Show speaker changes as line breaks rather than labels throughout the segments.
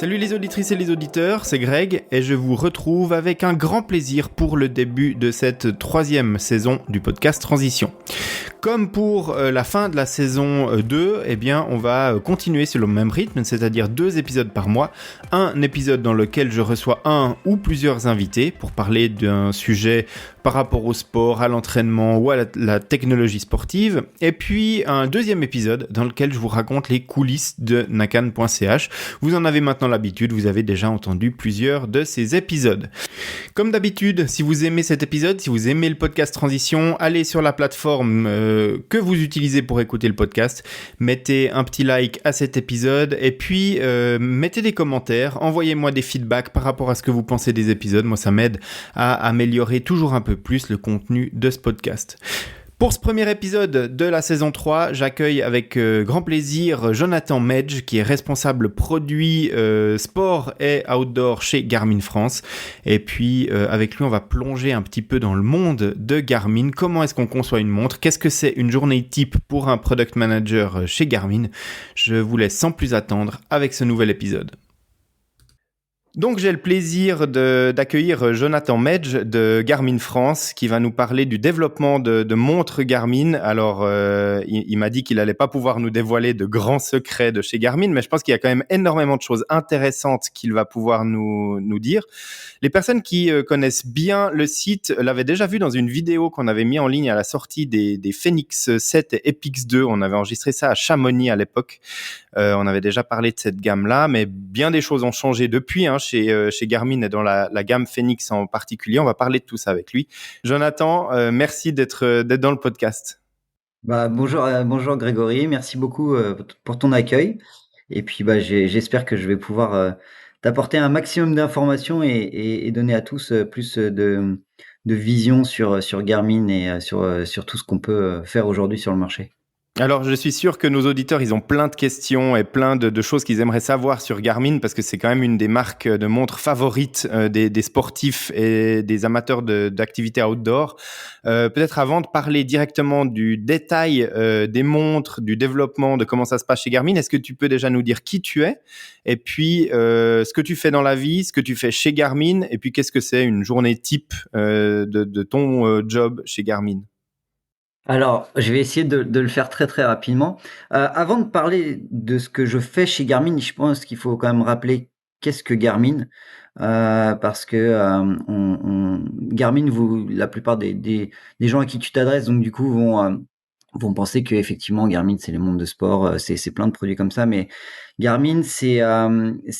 Salut les auditrices et les auditeurs, c'est Greg et je vous retrouve avec un grand plaisir pour le début de cette 3e saison du podcast Transition. Comme pour la fin de la saison 2, eh bien, on va continuer sur le même rythme, c'est-à-dire 2 épisodes par mois. Un épisode dans lequel je reçois un ou plusieurs invités pour parler d'un sujet par rapport au sport, à l'entraînement ou à la technologie sportive. Et puis un deuxième épisode dans lequel je vous raconte les coulisses de nakan.ch. Vous en avez maintenant l'habitude, vous avez déjà entendu plusieurs de ces épisodes. Comme d'habitude, si vous aimez cet épisode, si vous aimez le podcast Transition, allez sur la plateforme que vous utilisez pour écouter le podcast, mettez un petit like à cet épisode et puis mettez des commentaires, envoyez-moi des feedbacks par rapport à ce que vous pensez des épisodes. Moi, ça m'aide à améliorer toujours un peu plus le contenu de ce podcast. Pour ce premier épisode de la saison 3, j'accueille avec grand plaisir Jonathan Medj, qui est responsable produit sport et outdoor chez Garmin France. Et puis avec lui, on va plonger un petit peu dans le monde de Garmin. Comment est-ce qu'on conçoit une montre? Qu'est-ce que c'est une journée type pour un product manager chez Garmin? Je vous laisse sans plus attendre avec ce nouvel épisode. Donc j'ai le plaisir d'accueillir Jonathan Medj de Garmin France qui va nous parler du développement de montres Garmin. Alors il m'a dit qu'il allait pas pouvoir nous dévoiler de grands secrets de chez Garmin, mais je pense qu'il y a quand même énormément de choses intéressantes qu'il va pouvoir nous dire. Les personnes qui connaissent bien le site l'avaient déjà vu dans une vidéo qu'on avait mis en ligne à la sortie des Fenix 7 et Epix 2. On avait enregistré ça à Chamonix à l'époque. On avait déjà parlé de cette gamme-là, mais bien des choses ont changé depuis chez Garmin et dans la gamme Fenix en particulier. On va parler de tout ça avec lui. Jonathan, merci d'être dans le podcast.
Bonjour Grégory, merci beaucoup pour ton accueil. Et puis j'espère que je vais pouvoir t'apporter un maximum d'informations et donner à tous plus de vision sur Garmin et sur tout ce qu'on peut faire aujourd'hui sur le marché.
Alors, je suis sûr que nos auditeurs, ils ont plein de questions et plein de choses qu'ils aimeraient savoir sur Garmin parce que c'est quand même une des marques de montres favorites des sportifs et des amateurs d'activités outdoor. Peut-être avant de parler directement du détail des montres, du développement, de comment ça se passe chez Garmin, est-ce que tu peux déjà nous dire qui tu es et puis ce que tu fais dans la vie, ce que tu fais chez Garmin et puis qu'est-ce que c'est une journée type de ton job chez Garmin?
Alors, je vais essayer de le faire très, très rapidement. Avant de parler de ce que je fais chez Garmin, je pense qu'il faut quand même rappeler qu'est-ce que Garmin? Parce que, Garmin, la plupart des gens à qui tu t'adresses, donc du coup, vont penser qu'effectivement Garmin, c'est le monde de sport, c'est plein de produits comme ça. Mais Garmin, c'est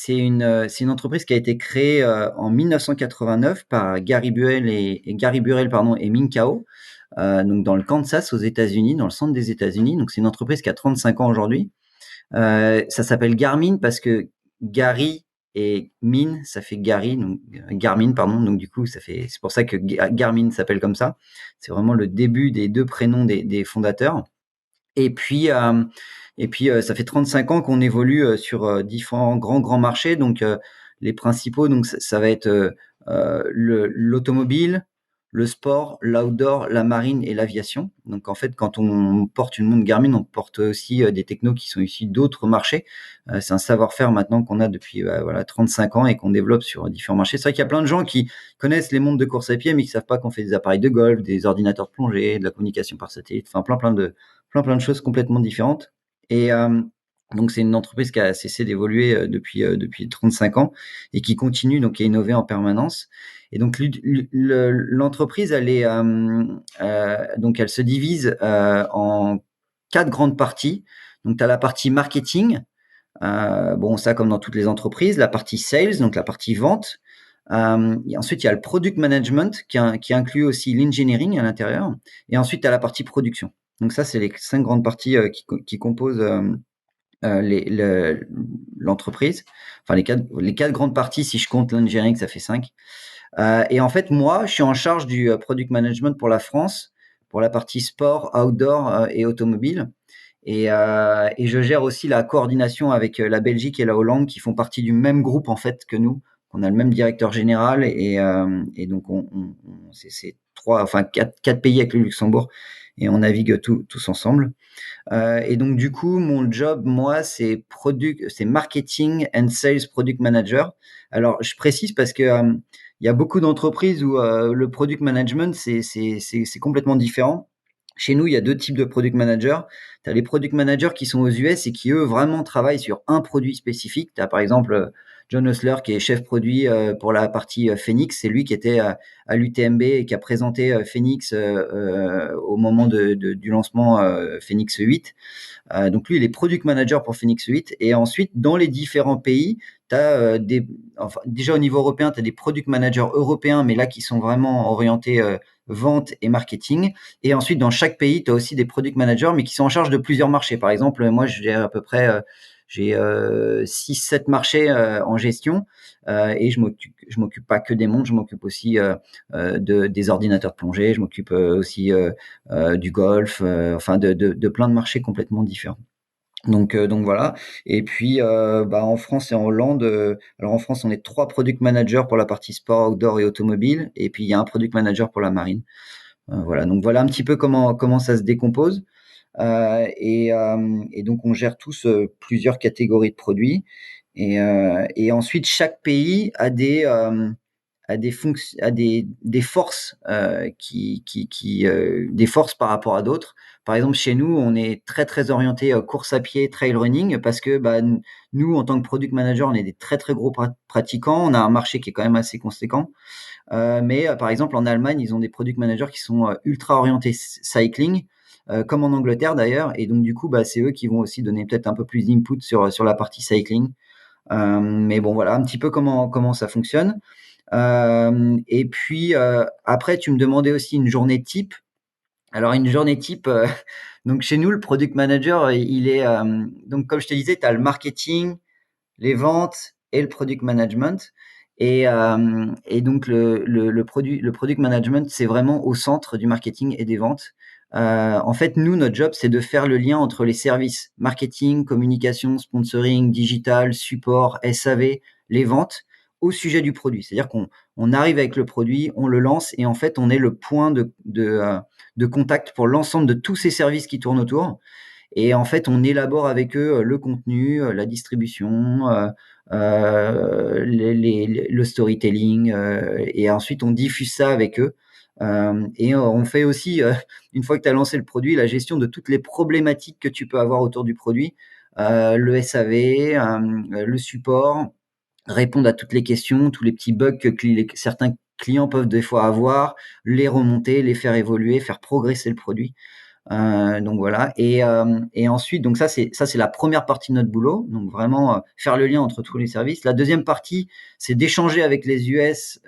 une entreprise qui a été créée, en 1989 par Gary Burrell, pardon, et Ming Kao. Donc dans le Kansas aux États-Unis, dans le centre des États-Unis. Donc c'est une entreprise qui a 35 ans aujourd'hui. Ça s'appelle Garmin parce que Gary et Min, ça fait Gary, donc Garmin, pardon. Donc du coup, c'est pour ça que Garmin s'appelle comme ça. C'est vraiment le début des 2 prénoms des fondateurs. Et puis, ça fait 35 ans qu'on évolue sur différents grands marchés. Donc les principaux, donc ça va être l'automobile, le sport, l'outdoor, la marine et l'aviation. Donc en fait, quand on porte une montre Garmin, on porte aussi des technos qui sont issus d'autres marchés. C'est un savoir-faire maintenant qu'on a depuis 35 ans et qu'on développe sur différents marchés. C'est vrai qu'il y a plein de gens qui connaissent les montres de course à pied, mais qui savent pas qu'on fait des appareils de golf, des ordinateurs de plongée, de la communication par satellite, enfin plein de choses complètement différentes. Et donc c'est une entreprise qui a cessé d'évoluer depuis 35 ans et qui continue donc à innover en permanence. Et donc l'entreprise, donc elle se divise en 4 grandes parties. Donc tu as la partie marketing, ça comme dans toutes les entreprises, la partie sales, donc la partie vente. Et ensuite il y a le product management qui inclut aussi l'engineering à l'intérieur. Et ensuite tu as la partie production. Donc ça c'est les 5 grandes parties qui composent l'entreprise. Enfin les quatre grandes parties, si je compte l'engineering, ça fait 5. Et en fait, moi, je suis en charge du product management pour la France, pour la partie sport, outdoor et automobile. Et je gère aussi la coordination avec la Belgique et la Hollande qui font partie du même groupe en fait que nous. On a le même directeur général et donc c'est quatre pays avec le Luxembourg et on navigue tous ensemble. Et donc du coup, mon job, moi, c'est marketing and sales product manager. Alors, je précise parce que il y a beaucoup d'entreprises où le product management, c'est complètement différent. Chez nous, il y a deux types de product managers. Tu as les product managers qui sont aux US et qui, eux, vraiment travaillent sur un produit spécifique. Tu as par exemple John Osler qui est chef produit pour la partie Phoenix. C'est lui qui était à l'UTMB et qui a présenté Phoenix au moment du lancement Phoenix 8. Donc lui, il est product manager pour Phoenix 8. Et ensuite, dans les différents pays, tu as déjà au niveau européen, tu as des product managers européens, mais là qui sont vraiment orientés vente et marketing. Et ensuite, dans chaque pays, tu as aussi des product managers, mais qui sont en charge de plusieurs marchés. Par exemple, moi, j'ai à peu près 6-7 marchés en gestion et je m'occupe pas que des montres, je m'occupe aussi des ordinateurs de plongée, je m'occupe aussi du golf, enfin de plein de marchés complètement différents. Donc voilà. Et puis en France et en Hollande, alors en France on est 3 product managers pour la partie sport, outdoor et automobile, et puis il y a un product manager pour la marine. Voilà. Donc voilà un petit peu comment ça se décompose. Et donc on gère tous plusieurs catégories de produits. Et ensuite chaque pays a des forces des forces par rapport à d'autres. Par exemple, chez nous, on est très très orienté course à pied, trail running, parce que nous, en tant que product manager, on est des très très gros pratiquants. On a un marché qui est quand même assez conséquent. Mais par exemple, en Allemagne, ils ont des product managers qui sont ultra orientés cycling, comme en Angleterre d'ailleurs. Et donc du coup, c'est eux qui vont aussi donner peut-être un peu plus d'input sur la partie cycling. Mais bon, voilà un petit peu comment ça fonctionne. Et puis après, tu me demandais aussi une journée type. Alors une journée type, donc chez nous, le product manager, il est donc comme je te disais, tu as le marketing, les ventes et le product management. Et donc le product management, c'est vraiment au centre du marketing et des ventes. En fait, nous, notre job, c'est de faire le lien entre les services marketing, communication, sponsoring, digital, support, SAV, les ventes au sujet du produit. C'est-à-dire qu'on arrive avec le produit, on le lance et en fait, on est le point de contact pour l'ensemble de tous ces services qui tournent autour. Et en fait, on élabore avec eux le contenu, la distribution, le storytelling, et ensuite on diffuse ça avec eux. Et on fait aussi, une fois que tu as lancé le produit, la gestion de toutes les problématiques que tu peux avoir autour du produit, le SAV, le support, répondre à toutes les questions, tous les petits bugs que certains clients peuvent des fois avoir, les remonter, les faire évoluer, faire progresser le produit. Donc voilà. Et ensuite, donc ça c'est la première partie de notre boulot. Donc vraiment faire le lien entre tous les services. La deuxième partie, c'est d'échanger avec les US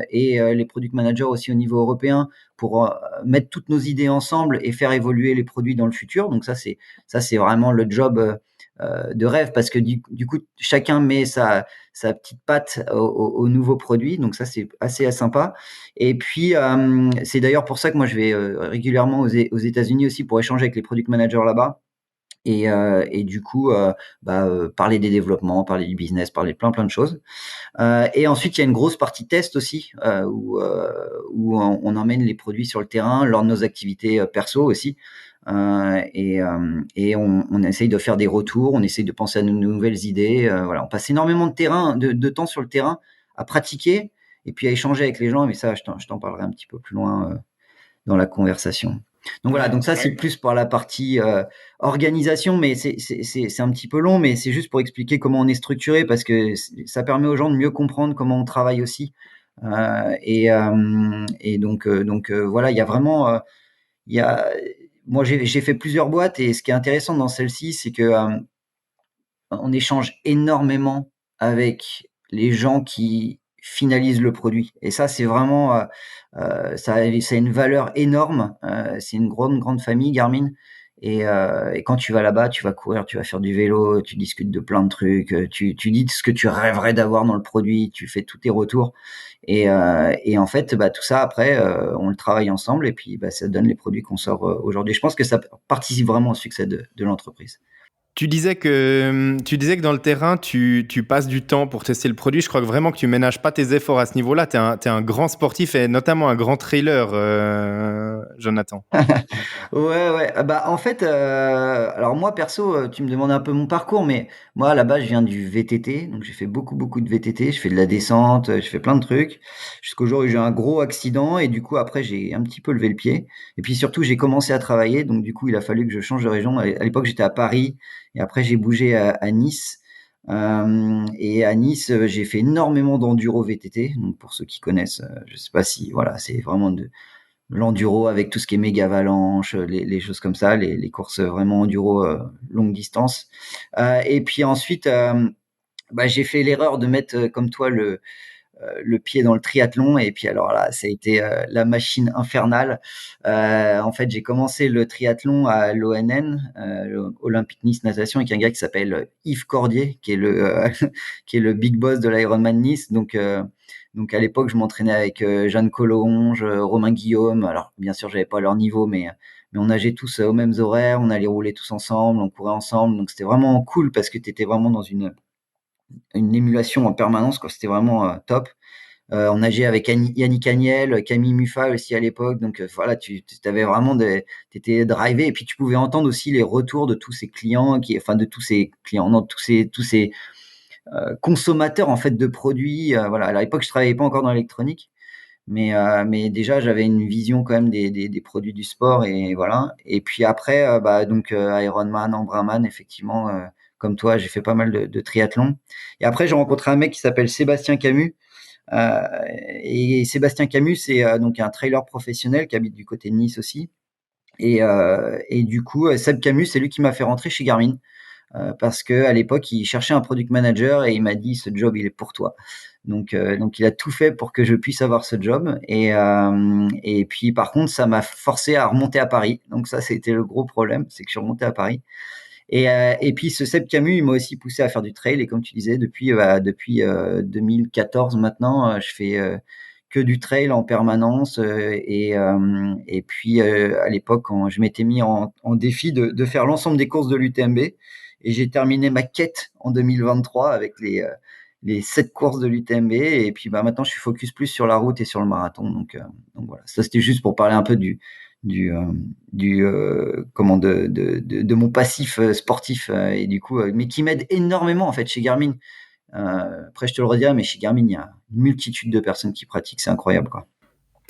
et les product managers aussi au niveau européen pour mettre toutes nos idées ensemble et faire évoluer les produits dans le futur. Donc ça c'est vraiment le job de rêve parce que du coup chacun met sa petite patte au nouveau produit. Donc ça c'est assez sympa. Et puis c'est d'ailleurs pour ça que moi je vais régulièrement aux États-Unis aussi pour échanger avec les product managers là-bas. Et du coup parler des développements, parler du business, parler de plein de choses. Et ensuite il y a une grosse partie test aussi où on emmène les produits sur le terrain lors de nos activités perso aussi. Et on essaye de faire des retours, on essaye de penser à de nouvelles idées. Voilà, on passe énormément de temps sur le terrain à pratiquer et puis à échanger avec les gens. Mais ça, je t'en parlerai un petit peu plus loin dans la conversation. Donc voilà, donc ça c'est plus pour la partie organisation, mais c'est un petit peu long, mais c'est juste pour expliquer comment on est structuré parce que ça permet aux gens de mieux comprendre comment on travaille aussi. Et donc voilà, il y a vraiment il y a moi j'ai fait plusieurs boîtes et ce qui est intéressant dans celle-ci, c'est que on échange énormément avec les gens qui finalisent le produit. Et ça, c'est vraiment ça a une valeur énorme. C'est une grande famille, Garmin. Et quand tu vas là-bas, tu vas courir, tu vas faire du vélo, tu discutes de plein de trucs, tu dis ce que tu rêverais d'avoir dans le produit, tu fais tous tes retours. Et en fait, tout ça, après, on le travaille ensemble et puis ça donne les produits qu'on sort aujourd'hui. Je pense que ça participe vraiment au succès de l'entreprise.
Tu disais que dans le terrain, tu passes du temps pour tester le produit. Je crois que vraiment que tu ménages pas tes efforts à ce niveau-là. T'es un grand sportif et notamment un grand trailer, Jonathan.
Ouais, ouais. Ah bah, en fait, alors moi perso, tu me demandes un peu mon parcours, mais moi à la base je viens du VTT, donc j'ai fait beaucoup, beaucoup de VTT. Je fais de la descente, je fais plein de trucs, jusqu'au jour où j'ai eu un gros accident et du coup après j'ai un petit peu levé le pied. Et puis surtout j'ai commencé à travailler, donc du coup il a fallu que je change de région. À l'époque j'étais à Paris et après j'ai bougé à Nice. Et à Nice, j'ai fait énormément d'enduro VTT. Donc pour ceux qui connaissent, je sais pas si voilà, c'est vraiment de l'enduro avec tout ce qui est méga avalanche, les choses comme ça, les courses vraiment enduro longue distance. Et puis ensuite, bah, j'ai fait l'erreur de mettre comme toi le pied dans le triathlon et puis alors là ça a été la machine infernale. En fait j'ai commencé le triathlon à l'ONN, Olympique Nice Natation, avec un gars qui s'appelle Yves Cordier qui est le qui est le big boss de l'Ironman Nice. Donc à l'époque je m'entraînais avec Jeanne Collonges, Romain Guillaume. Alors bien sûr j'avais pas leur niveau, mais on nageait tous aux mêmes horaires, on allait rouler tous ensemble, on courait ensemble, donc c'était vraiment cool parce que tu étais vraiment dans une émulation en permanence, quoi. C'était vraiment top. On nageait avec Yannick Agnel, Camille Muffat aussi à l'époque. Donc voilà, tu avais vraiment t'étais drivé et puis tu pouvais entendre aussi les retours de tous ces clients enfin de tous ces clients, non, tous ces consommateurs en fait de produits. Voilà, à l'époque je travaillais pas encore dans l'électronique, mais déjà j'avais une vision quand même des produits du sport et voilà. Et puis après, bah donc Ironman, Ambraman, effectivement, comme toi, j'ai fait pas mal de triathlon. Et après j'ai rencontré un mec qui s'appelle Sébastien Camus. Euh, et Sébastien Camus, c'est donc un trailer professionnel qui habite du côté de Nice aussi. Et du coup, Seb Camus, c'est lui qui m'a fait rentrer chez Garmin. Parce que à l'époque, il cherchait un product manager et il m'a dit ce job, il est pour toi. Donc il a tout fait pour que je puisse avoir ce job. Et puis par contre, ça m'a forcé à remonter à Paris. Donc ça, c'était le gros problème, c'est que je suis remonté à Paris. Et puis ce Seb Camus, il m'a aussi poussé à faire du trail. Et comme tu disais, depuis 2014 maintenant, je fais que du trail en permanence. Et puis à l'époque, quand je m'étais mis en défi de faire l'ensemble des courses de l'UTMB, et j'ai terminé ma quête en 2023 avec les 7 courses de l'UTMB. Et puis bah, maintenant, je suis focus plus sur la route et sur le marathon. Donc voilà, ça c'était juste pour parler un peu du euh, comment de mon passif sportif et du coup mais qui m'aide énormément en fait chez Garmin. Après je te le redirai, mais chez Garmin il y a une multitude de personnes qui pratiquent, c'est incroyable quoi.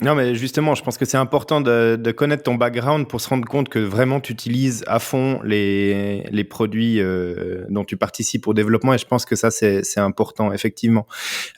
Non, mais justement, je pense que c'est important de connaître ton background pour se rendre compte que vraiment tu utilises à fond les produits dont tu participes au développement et je pense que ça, c'est important, effectivement.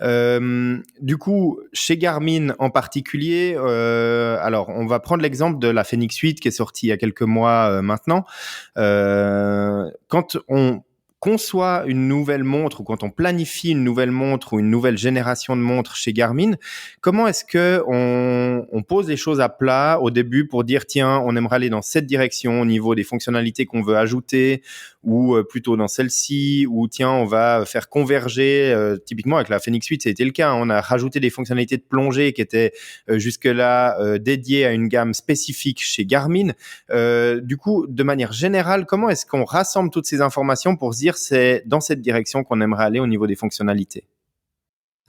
Du coup, chez Garmin en particulier, alors on va prendre l'exemple de la Fenix 8 qui est sortie il y a quelques mois maintenant. Quand on conçoit une nouvelle montre ou quand on planifie une nouvelle montre ou une nouvelle génération de montres chez Garmin, comment est-ce que on pose les choses à plat au début pour dire tiens, on aimerait aller dans cette direction au niveau des fonctionnalités qu'on veut ajouter ou plutôt dans celle-ci ou tiens, on va faire converger typiquement avec la Fenix 8, ça a été le cas, hein, on a rajouté des fonctionnalités de plongée qui étaient jusque-là dédiées à une gamme spécifique chez Garmin. Du coup, de manière générale, comment est-ce qu'on rassemble toutes ces informations pour se dire c'est dans cette direction qu'on aimerait aller au niveau des fonctionnalités?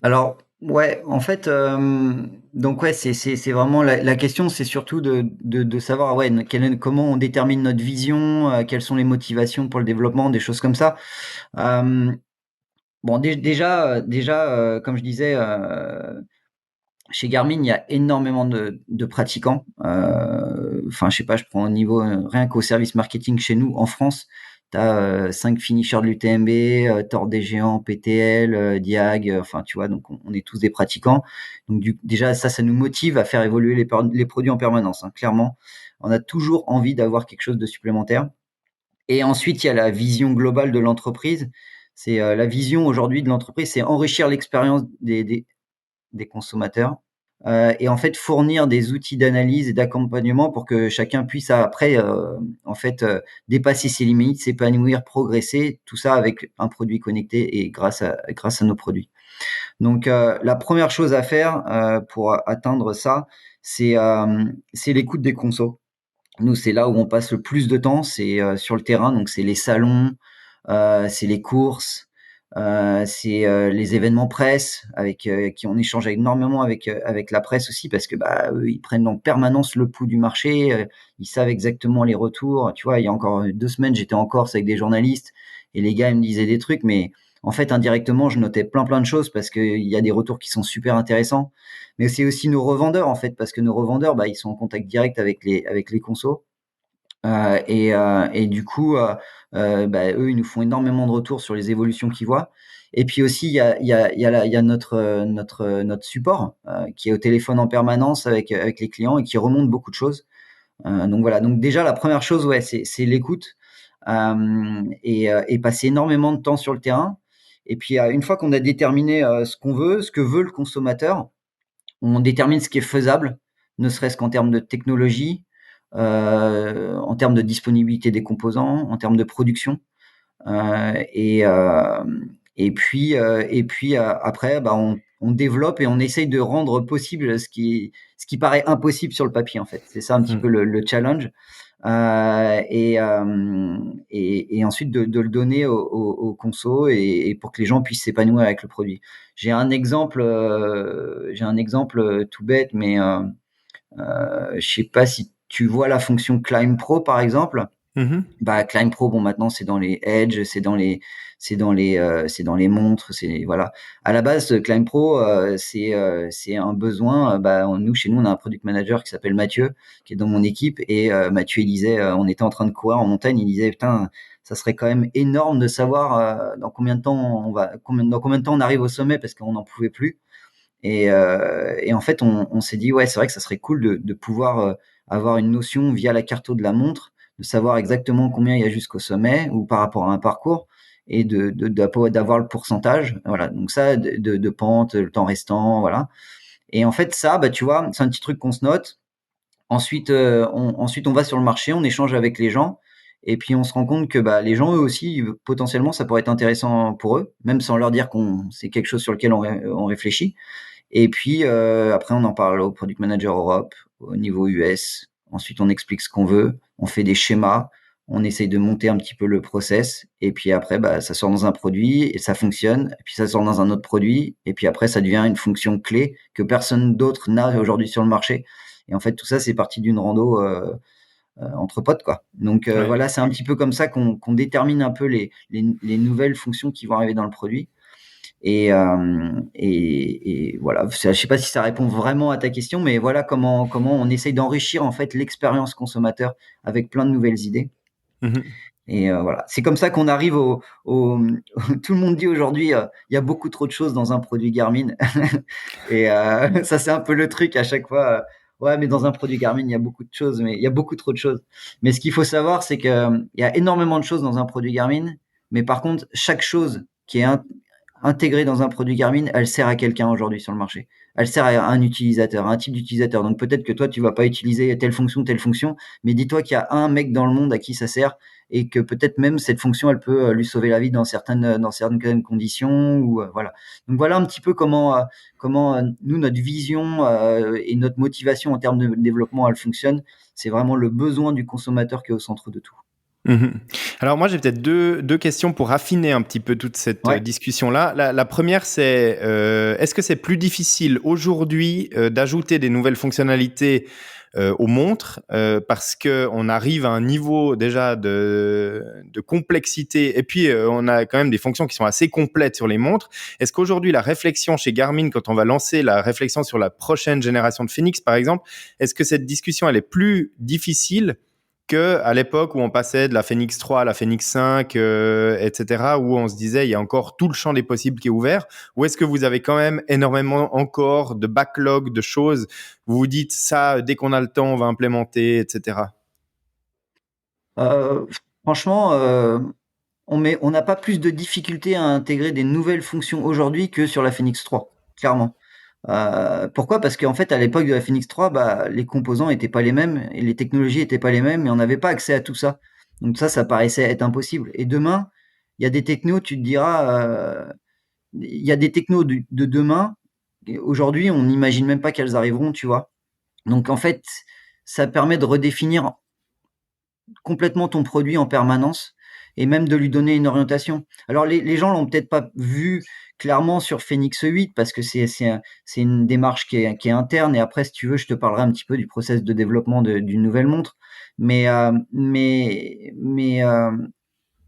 Alors ouais, en fait, donc ouais, c'est vraiment la question, c'est surtout de savoir ouais, comment on détermine notre vision, quelles sont les motivations pour le développement, des choses comme ça. Bon, déjà, comme je disais, chez Garmin, il y a énormément de pratiquants. Enfin, je sais pas, je prends au niveau rien qu'au service marketing chez nous en France, tu as 5 finishers de l'UTMB, Tord des Géants, PTL, Diag, enfin tu vois, donc on est tous des pratiquants. Donc déjà ça nous motive à faire évoluer les produits en permanence, hein, clairement. On a toujours envie d'avoir quelque chose de supplémentaire. Et ensuite, il y a la vision globale de l'entreprise. C'est la vision aujourd'hui de l'entreprise, c'est enrichir l'expérience des consommateurs et en fait fournir des outils d'analyse et d'accompagnement pour que chacun puisse après en fait dépasser ses limites, s'épanouir, progresser, tout ça avec un produit connecté et grâce à nos produits. Donc la première chose à faire pour atteindre ça, c'est l'écoute des consos. Nous, c'est là où on passe le plus de temps, c'est sur le terrain. Donc, c'est les salons, c'est les courses, c'est les événements presse avec qui on échange énormément avec la presse aussi parce que bah eux, ils prennent en permanence le pouls du marché. Ils savent exactement les retours. Tu vois, il y a encore 2 semaines, j'étais en Corse avec des journalistes et les gars ils me disaient des trucs, mais en fait indirectement, je notais plein de choses parce qu'il y a des retours qui sont super intéressants. Mais c'est aussi nos revendeurs en fait parce que nos revendeurs, bah ils sont en contact direct avec les consos. Et du coup, bah, eux, ils nous font énormément de retours sur les évolutions qu'ils voient. Et puis aussi, il y a notre support qui est au téléphone en permanence avec les clients et qui remonte beaucoup de choses. Donc voilà. Donc déjà, la première chose, ouais, c'est l'écoute et passer énormément de temps sur le terrain. Et puis une fois qu'on a déterminé ce qu'on veut, ce que veut le consommateur, on détermine ce qui est faisable, ne serait-ce qu'en termes de technologie, en termes de disponibilité des composants, en termes de production. Euh, et, euh, et puis après, bah, on développe et on essaye de rendre possible ce qui paraît impossible sur le papier, en fait. C'est ça un petit peu le challenge. Et ensuite de le donner au conso et pour que les gens puissent s'épanouir avec le produit. J'ai un exemple tout bête, mais je sais pas si tu vois la fonction Climb Pro par exemple.
Mhm.
Bah, Climb Pro, bon, maintenant, c'est dans les Edge, c'est dans les montres, voilà. À la base, Climb Pro, c'est un besoin. Bah, chez nous, on a un product manager qui s'appelle Mathieu, qui est dans mon équipe, et Mathieu, il disait, on était en train de courir en montagne, il disait, putain, ça serait quand même énorme de savoir dans combien de temps dans combien de temps on arrive au sommet parce qu'on n'en pouvait plus. Et en fait, on s'est dit, ouais, c'est vrai que ça serait cool de pouvoir avoir une notion via la carte de la montre, de savoir exactement combien il y a jusqu'au sommet ou par rapport à un parcours et d'avoir le pourcentage. Voilà. Donc ça, de pente, le temps restant, voilà. Et en fait, ça, bah, tu vois, c'est un petit truc qu'on se note. Ensuite, on va sur le marché, on échange avec les gens. Et puis on se rend compte que bah, les gens, eux aussi, potentiellement, ça pourrait être intéressant pour eux, même sans leur dire qu'on c'est quelque chose sur lequel on réfléchit. Et puis après, on en parle au product manager Europe, au niveau US. Ensuite, on explique ce qu'on veut, on fait des schémas, on essaye de monter un petit peu le process. Et puis après, bah, ça sort dans un produit et ça fonctionne. Et puis ça sort dans un autre produit. Et puis après, ça devient une fonction clé que personne d'autre n'a aujourd'hui sur le marché. Et en fait, tout ça, c'est parti d'une rando entre potes, quoi. Donc
Ouais.
voilà, c'est un petit peu comme ça qu'on détermine un peu les nouvelles fonctions qui vont arriver dans le produit. Et voilà, je sais pas si ça répond vraiment à ta question, mais voilà comment on essaye d'enrichir en fait l'expérience consommateur avec plein de nouvelles idées.
Mhm.
Et voilà, c'est comme ça qu'on arrive tout le monde dit aujourd'hui, il y a beaucoup trop de choses dans un produit Garmin. Et ça, c'est un peu le truc à chaque fois. Ouais, mais dans un produit Garmin, il y a beaucoup de choses, mais il y a beaucoup trop de choses. Mais ce qu'il faut savoir, c'est que il y a énormément de choses dans un produit Garmin, mais par contre, chaque chose qui est intégrée dans un produit Garmin, elle sert à quelqu'un aujourd'hui sur le marché. Elle sert à un utilisateur, à un type d'utilisateur. Donc peut-être que toi, tu vas pas utiliser telle fonction, mais dis-toi qu'il y a un mec dans le monde à qui ça sert et que peut-être même cette fonction, elle peut lui sauver la vie dans certaines conditions ou voilà. Donc voilà un petit peu comment nous notre vision et notre motivation en termes de développement elle fonctionne. C'est vraiment le besoin du consommateur qui est au centre de tout.
Mhm. Alors moi j'ai peut-être deux questions pour affiner un petit peu toute cette
Ouais.
discussion-là. La première c'est est-ce que c'est plus difficile aujourd'hui d'ajouter des nouvelles fonctionnalités aux montres parce que on arrive à un niveau déjà de complexité et puis on a quand même des fonctions qui sont assez complètes sur les montres. Est-ce qu'aujourd'hui la réflexion chez Garmin quand on va lancer la réflexion sur la prochaine génération de Phoenix par exemple, est-ce que cette discussion elle est plus difficile que à l'époque où on passait de la Phoenix 3 à la Phoenix 5, etc., où on se disait il y a encore tout le champ des possibles qui est ouvert, ou est-ce que vous avez quand même énormément encore de backlog, de choses, vous vous dites ça, dès qu'on a le temps, on va implémenter, etc.
Euh, Franchement, on n'a pas plus de difficultés à intégrer des nouvelles fonctions aujourd'hui que sur la Phoenix 3, clairement. Pourquoi? Parce qu'en fait, à l'époque de la Phoenix 3, bah, les composants étaient pas les mêmes et les technologies étaient pas les mêmes et on n'avait pas accès à tout ça. Donc ça paraissait être impossible. Et demain, il y a des technos, tu te diras, il y a des technos de demain. Et aujourd'hui, on n'imagine même pas qu'elles arriveront, tu vois. Donc en fait, ça permet de redéfinir. complètement ton produit en permanence et même de lui donner une orientation. Alors les gens l'ont peut-être pas vu clairement sur Phoenix 8 parce que c'est une démarche qui est interne et après si tu veux je te parlerai un petit peu du process de développement d'une nouvelle montre. Mais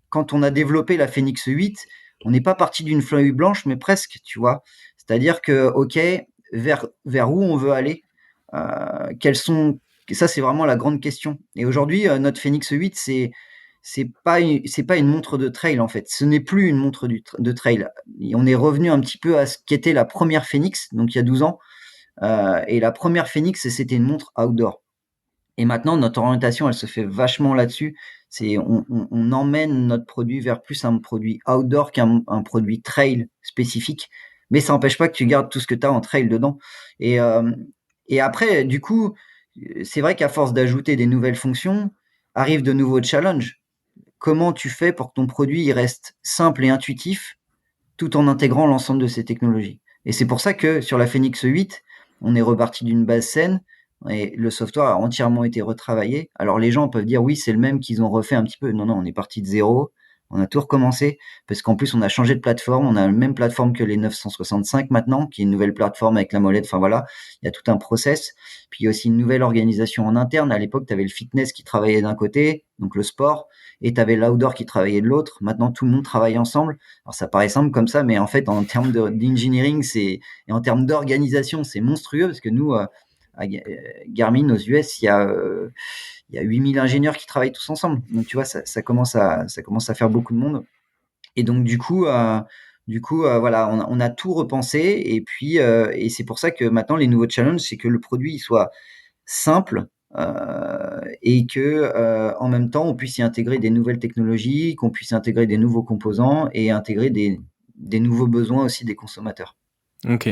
quand on a développé la Phoenix 8, on n'est pas parti d'une feuille blanche, mais presque, tu vois. C'est-à-dire que, OK, vers où on veut aller, quels sont, ça c'est vraiment la grande question. Et aujourd'hui, notre Phoenix 8, c'est pas une montre de trail en fait. Ce n'est plus une montre de trail. Et on est revenu un petit peu à ce qu'était la première Phoenix, donc il y a 12 ans. Et la première Phoenix, c'était une montre outdoor. Et maintenant, notre orientation, elle se fait vachement là-dessus. On emmène notre produit vers plus un produit outdoor qu'un produit trail spécifique. Mais ça n'empêche pas que tu gardes tout ce que tu as en trail dedans. Et, euh, et après, du coup, c'est vrai qu'à force d'ajouter des nouvelles fonctions, arrivent de nouveaux challenges. Comment tu fais pour que ton produit il reste simple et intuitif tout en intégrant l'ensemble de ces technologies? Et c'est pour ça que sur la Phoenix 8, on est reparti d'une base saine et le software a entièrement été retravaillé. Alors les gens peuvent dire oui, c'est le même qu'ils ont refait un petit peu. Non, non, on est parti de zéro. On a tout recommencé parce qu'en plus on a changé de plateforme. On a la même plateforme que les 965 maintenant, qui est une nouvelle plateforme avec la molette. Enfin voilà, il y a tout un process. Puis il y a aussi une nouvelle organisation en interne. À l'époque, tu avais le fitness qui travaillait d'un côté, donc le sport, et tu avais l'outdoor qui travaillait de l'autre. Maintenant, tout le monde travaille ensemble. Alors ça paraît simple comme ça, mais en fait, en termes d'engineering, et en termes d'organisation, c'est monstrueux parce que nous, à Garmin, aux US, il y a 8000 ingénieurs qui travaillent tous ensemble. Donc tu vois, ça commence à faire beaucoup de monde. Et donc voilà, on a tout repensé et puis et c'est pour ça que maintenant les nouveaux challenges, c'est que le produit soit simple et que en même temps on puisse y intégrer des nouvelles technologies, qu'on puisse intégrer des nouveaux composants et intégrer des nouveaux besoins aussi des consommateurs.
Ok.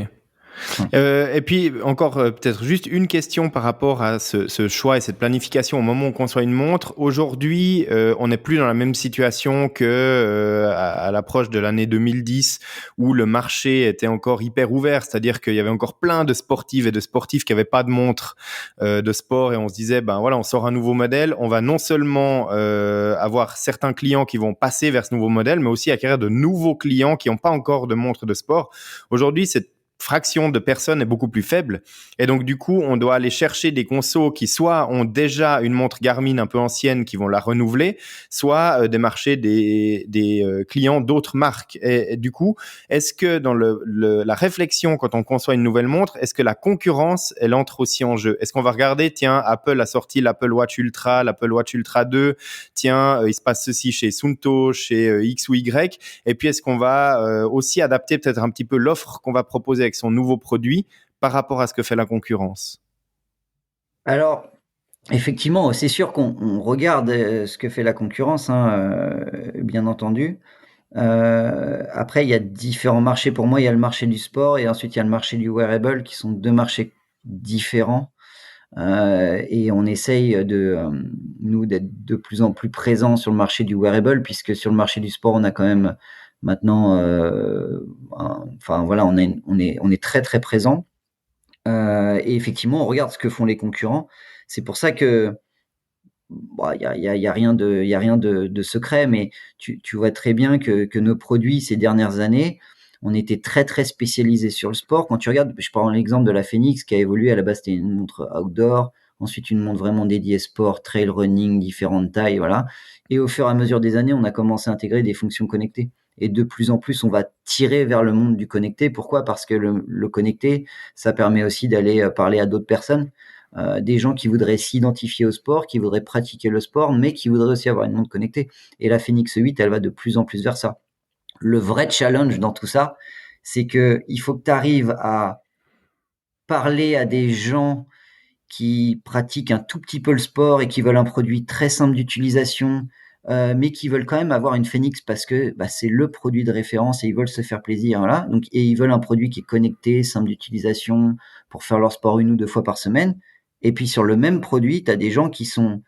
Et puis encore peut-être juste une question par rapport à ce choix et cette planification au moment où on conçoit une montre. Aujourd'hui, on n'est plus dans la même situation que à l'approche de l'année 2010 où le marché était encore hyper ouvert, c'est-à-dire qu'il y avait encore plein de sportives et de sportifs qui n'avaient pas de montre de sport et on se disait ben voilà, on sort un nouveau modèle, on va non seulement avoir certains clients qui vont passer vers ce nouveau modèle, mais aussi acquérir de nouveaux clients qui n'ont pas encore de montre de sport. Aujourd'hui, c'est fraction de personnes est beaucoup plus faible. Et donc, du coup, on doit aller chercher des consos qui soit ont déjà une montre Garmin un peu ancienne qui vont la renouveler, soit démarcher des clients d'autres marques. Et du coup, est-ce que dans la réflexion, quand on conçoit une nouvelle montre, est-ce que la concurrence, elle entre aussi en jeu? Est-ce qu'on va regarder, tiens, Apple a sorti l'Apple Watch Ultra, l'Apple Watch Ultra 2, tiens, il se passe ceci chez Suunto, chez X ou Y, et puis est-ce qu'on va aussi adapter peut-être un petit peu l'offre qu'on va proposer avec son nouveau produit par rapport à ce que fait la concurrence?
Alors, effectivement, c'est sûr qu'on regarde ce que fait la concurrence, hein, bien entendu. Après, il y a différents marchés. Pour moi, il y a le marché du sport et ensuite il y a le marché du wearable qui sont deux marchés différents. Et on essaye nous, d'être de plus en plus présents sur le marché du wearable, puisque sur le marché du sport, on a quand même maintenant, enfin voilà, on est très très présent. Et effectivement, on regarde ce que font les concurrents. C'est pour ça que y a rien de secret, mais tu vois très bien que nos produits ces dernières années, on était très très spécialisés sur le sport. Quand tu regardes, je prends l'exemple de la Phoenix qui a évolué. À la base, c'était une montre outdoor, ensuite une montre vraiment dédiée sport, trail running, différentes tailles, voilà. Et au fur et à mesure des années, on a commencé à intégrer des fonctions connectées. Et de plus en plus, on va tirer vers le monde du connecté. Pourquoi? Parce que le connecté, ça permet aussi d'aller parler à d'autres personnes. Des gens qui voudraient s'identifier au sport, qui voudraient pratiquer le sport, mais qui voudraient aussi avoir une montre connectée. Et la Phoenix 8, elle va de plus en plus vers ça. Le vrai challenge dans tout ça, c'est que il faut que tu arrives à parler à des gens qui pratiquent un tout petit peu le sport et qui veulent un produit très simple d'utilisation, mais qui veulent quand même avoir une Phoenix parce que bah, c'est le produit de référence et ils veulent se faire plaisir. Voilà. Donc, et ils veulent un produit qui est connecté, simple d'utilisation pour faire leur sport une ou deux fois par semaine. Et puis sur le même produit, tu as des gens qui sont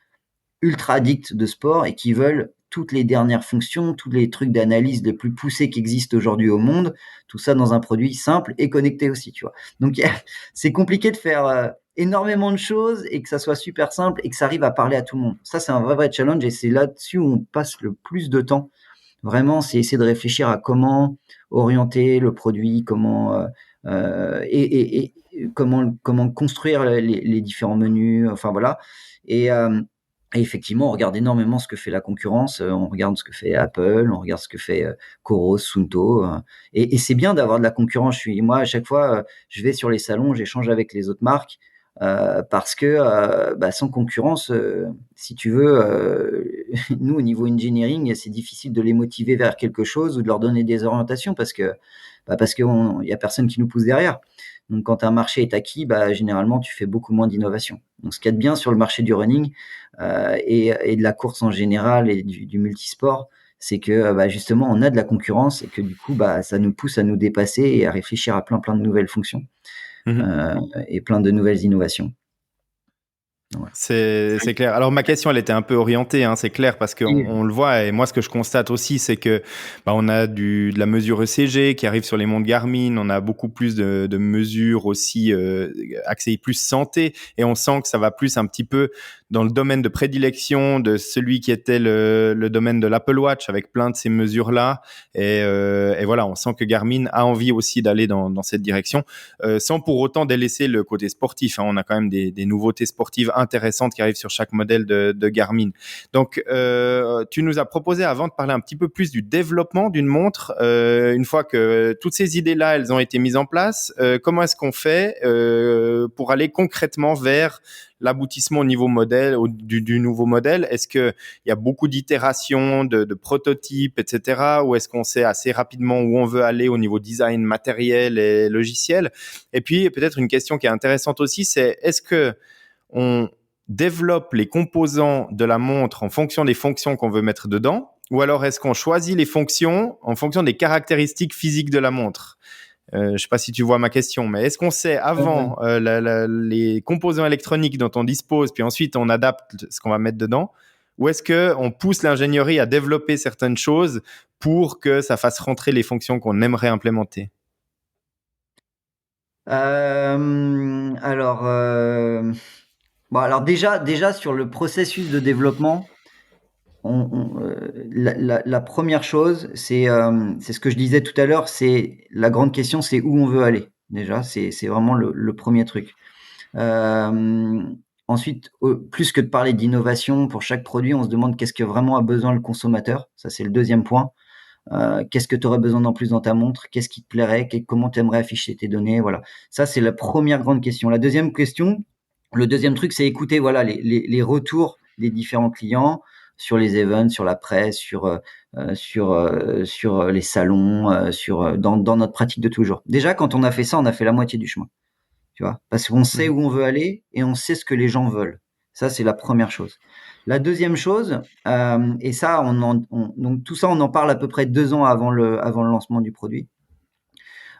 ultra addicts de sport et qui veulent toutes les dernières fonctions, tous les trucs d'analyse les plus poussés qui existent aujourd'hui au monde, tout ça dans un produit simple et connecté aussi, tu vois. Donc c'est compliqué de faire énormément de choses et que ça soit super simple et que ça arrive à parler à tout le monde. Ça, c'est un vrai challenge et c'est là-dessus où on passe le plus de temps. Vraiment, c'est essayer de réfléchir à comment orienter le produit, et comment construire les différents menus, enfin voilà. Et, euh, et effectivement, on regarde énormément ce que fait la concurrence, on regarde ce que fait Apple, on regarde ce que fait Coros, Sunto. Et c'est bien d'avoir de la concurrence. Moi, à chaque fois, je vais sur les salons, j'échange avec les autres marques. Parce que sans concurrence, si tu veux, nous au niveau engineering, c'est difficile de les motiver vers quelque chose ou de leur donner des orientations parce que y a personne qui nous pousse derrière. Donc quand un marché est acquis, généralement tu fais beaucoup moins d'innovation. Donc ce qu'il y a de bien sur le marché du running et de la course en général et du multisport, c'est que justement on a de la concurrence et que du coup ça nous pousse à nous dépasser et à réfléchir à plein de nouvelles fonctions. Et plein de nouvelles innovations.
Ouais. C'est clair. Alors ma question, elle était un peu orientée, hein, c'est clair, parce qu'on le voit, et moi ce que je constate aussi, c'est que on a de la mesure ECG qui arrive sur les montres Garmin, on a beaucoup plus de mesures aussi axées plus santé, et on sent que ça va plus un petit peu dans le domaine de prédilection de celui qui était le domaine de l'Apple Watch, avec plein de ces mesures-là, et voilà, on sent que Garmin a envie aussi d'aller dans cette direction, sans pour autant délaisser le côté sportif, hein. On a quand même des nouveautés sportives intéressantes qui arrivent sur chaque modèle de Garmin. Donc, tu nous as proposé avant de parler un petit peu plus du développement d'une montre. Une fois que toutes ces idées-là, elles ont été mises en place, comment est-ce qu'on fait pour aller concrètement vers l'aboutissement au niveau modèle, du nouveau modèle? Est-ce qu'il y a beaucoup d'itérations, de prototypes, etc. Ou est-ce qu'on sait assez rapidement où on veut aller au niveau design, matériel et logiciel? Et puis, peut-être une question qui est intéressante aussi, c'est est-ce que on développe les composants de la montre en fonction des fonctions qu'on veut mettre dedans, ou alors est-ce qu'on choisit les fonctions en fonction des caractéristiques physiques de la montre? Je ne sais pas si tu vois ma question, mais est-ce qu'on sait avant les composants électroniques dont on dispose, puis ensuite on adapte ce qu'on va mettre dedans, ou est-ce qu'on pousse l'ingénierie à développer certaines choses pour que ça fasse rentrer les fonctions qu'on aimerait implémenter?
Alors déjà sur le processus de développement, la première chose, c'est ce que je disais tout à l'heure, c'est la grande question, c'est où on veut aller. Déjà, c'est vraiment le premier truc. Ensuite, plus que de parler d'innovation pour chaque produit, on se demande qu'est-ce que vraiment a besoin le consommateur. Ça, c'est le deuxième point. Qu'est-ce que tu aurais besoin en plus dans ta montre? Qu'est-ce qui te plairait? Comment tu aimerais afficher tes données? Voilà. Ça, c'est la première grande question. La deuxième question, le deuxième truc, c'est écouter les retours des différents clients sur les events, sur la presse, sur les salons, dans notre pratique de toujours. Déjà, quand on a fait ça, on a fait la moitié du chemin. Tu vois, parce qu'on sait où on veut aller et on sait ce que les gens veulent. Ça, c'est la première chose. La deuxième chose, et ça, donc tout ça, on en parle à peu près 2 ans avant le lancement du produit.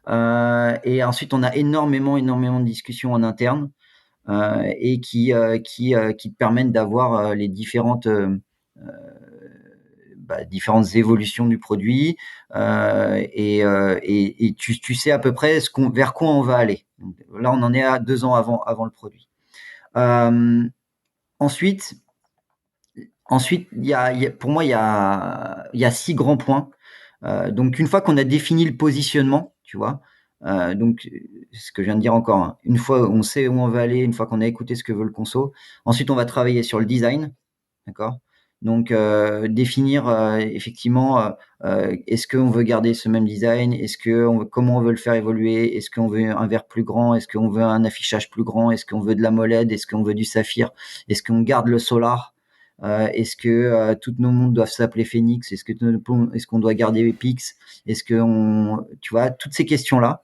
Et ensuite, on a énormément de discussions en interne et qui te permettent d'avoir les différentes évolutions du produit et tu sais à peu près vers quoi on va aller. Donc, là, on en est à 2 ans avant le produit. Ensuite, pour moi, il y a 6 grands points. Donc, une fois qu'on a défini le positionnement, tu vois, donc ce que je viens de dire encore, hein, une fois on sait où on va aller, une fois qu'on a écouté ce que veut le conso, ensuite on va travailler sur le design, d'accord? Donc définir effectivement est-ce qu'on veut garder ce même design, comment on veut le faire évoluer, est-ce qu'on veut un verre plus grand, est-ce qu'on veut un affichage plus grand, est-ce qu'on veut de l'AMOLED, est-ce qu'on veut du saphir, est-ce qu'on garde le solar, est-ce que toutes nos montres doivent s'appeler Phoenix, est-ce qu'on doit garder Pix, tu vois, toutes ces questions-là.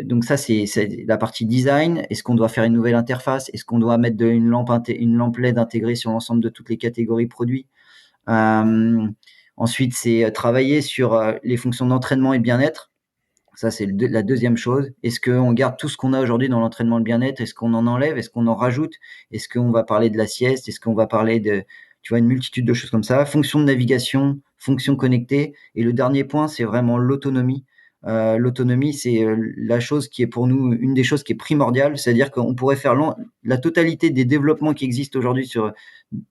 Donc ça, c'est la partie design. Est-ce qu'on doit faire une nouvelle interface? Est-ce qu'on doit mettre une lampe LED intégrée sur l'ensemble de toutes les catégories produits? Ensuite, c'est travailler sur les fonctions d'entraînement et bien-être. Ça, c'est la deuxième chose. Est-ce qu'on garde tout ce qu'on a aujourd'hui dans l'entraînement et le bien-être? Est-ce qu'on en enlève? Est-ce qu'on en rajoute? Est-ce qu'on va parler de la sieste? Est-ce qu'on va parler tu vois, une multitude de choses comme ça? Fonction de navigation, fonction connectée. Et le dernier point, c'est vraiment l'autonomie. l'autonomie, c'est la chose qui est pour nous une des choses qui est primordiale, c'est-à-dire qu'on pourrait faire la totalité des développements qui existent aujourd'hui sur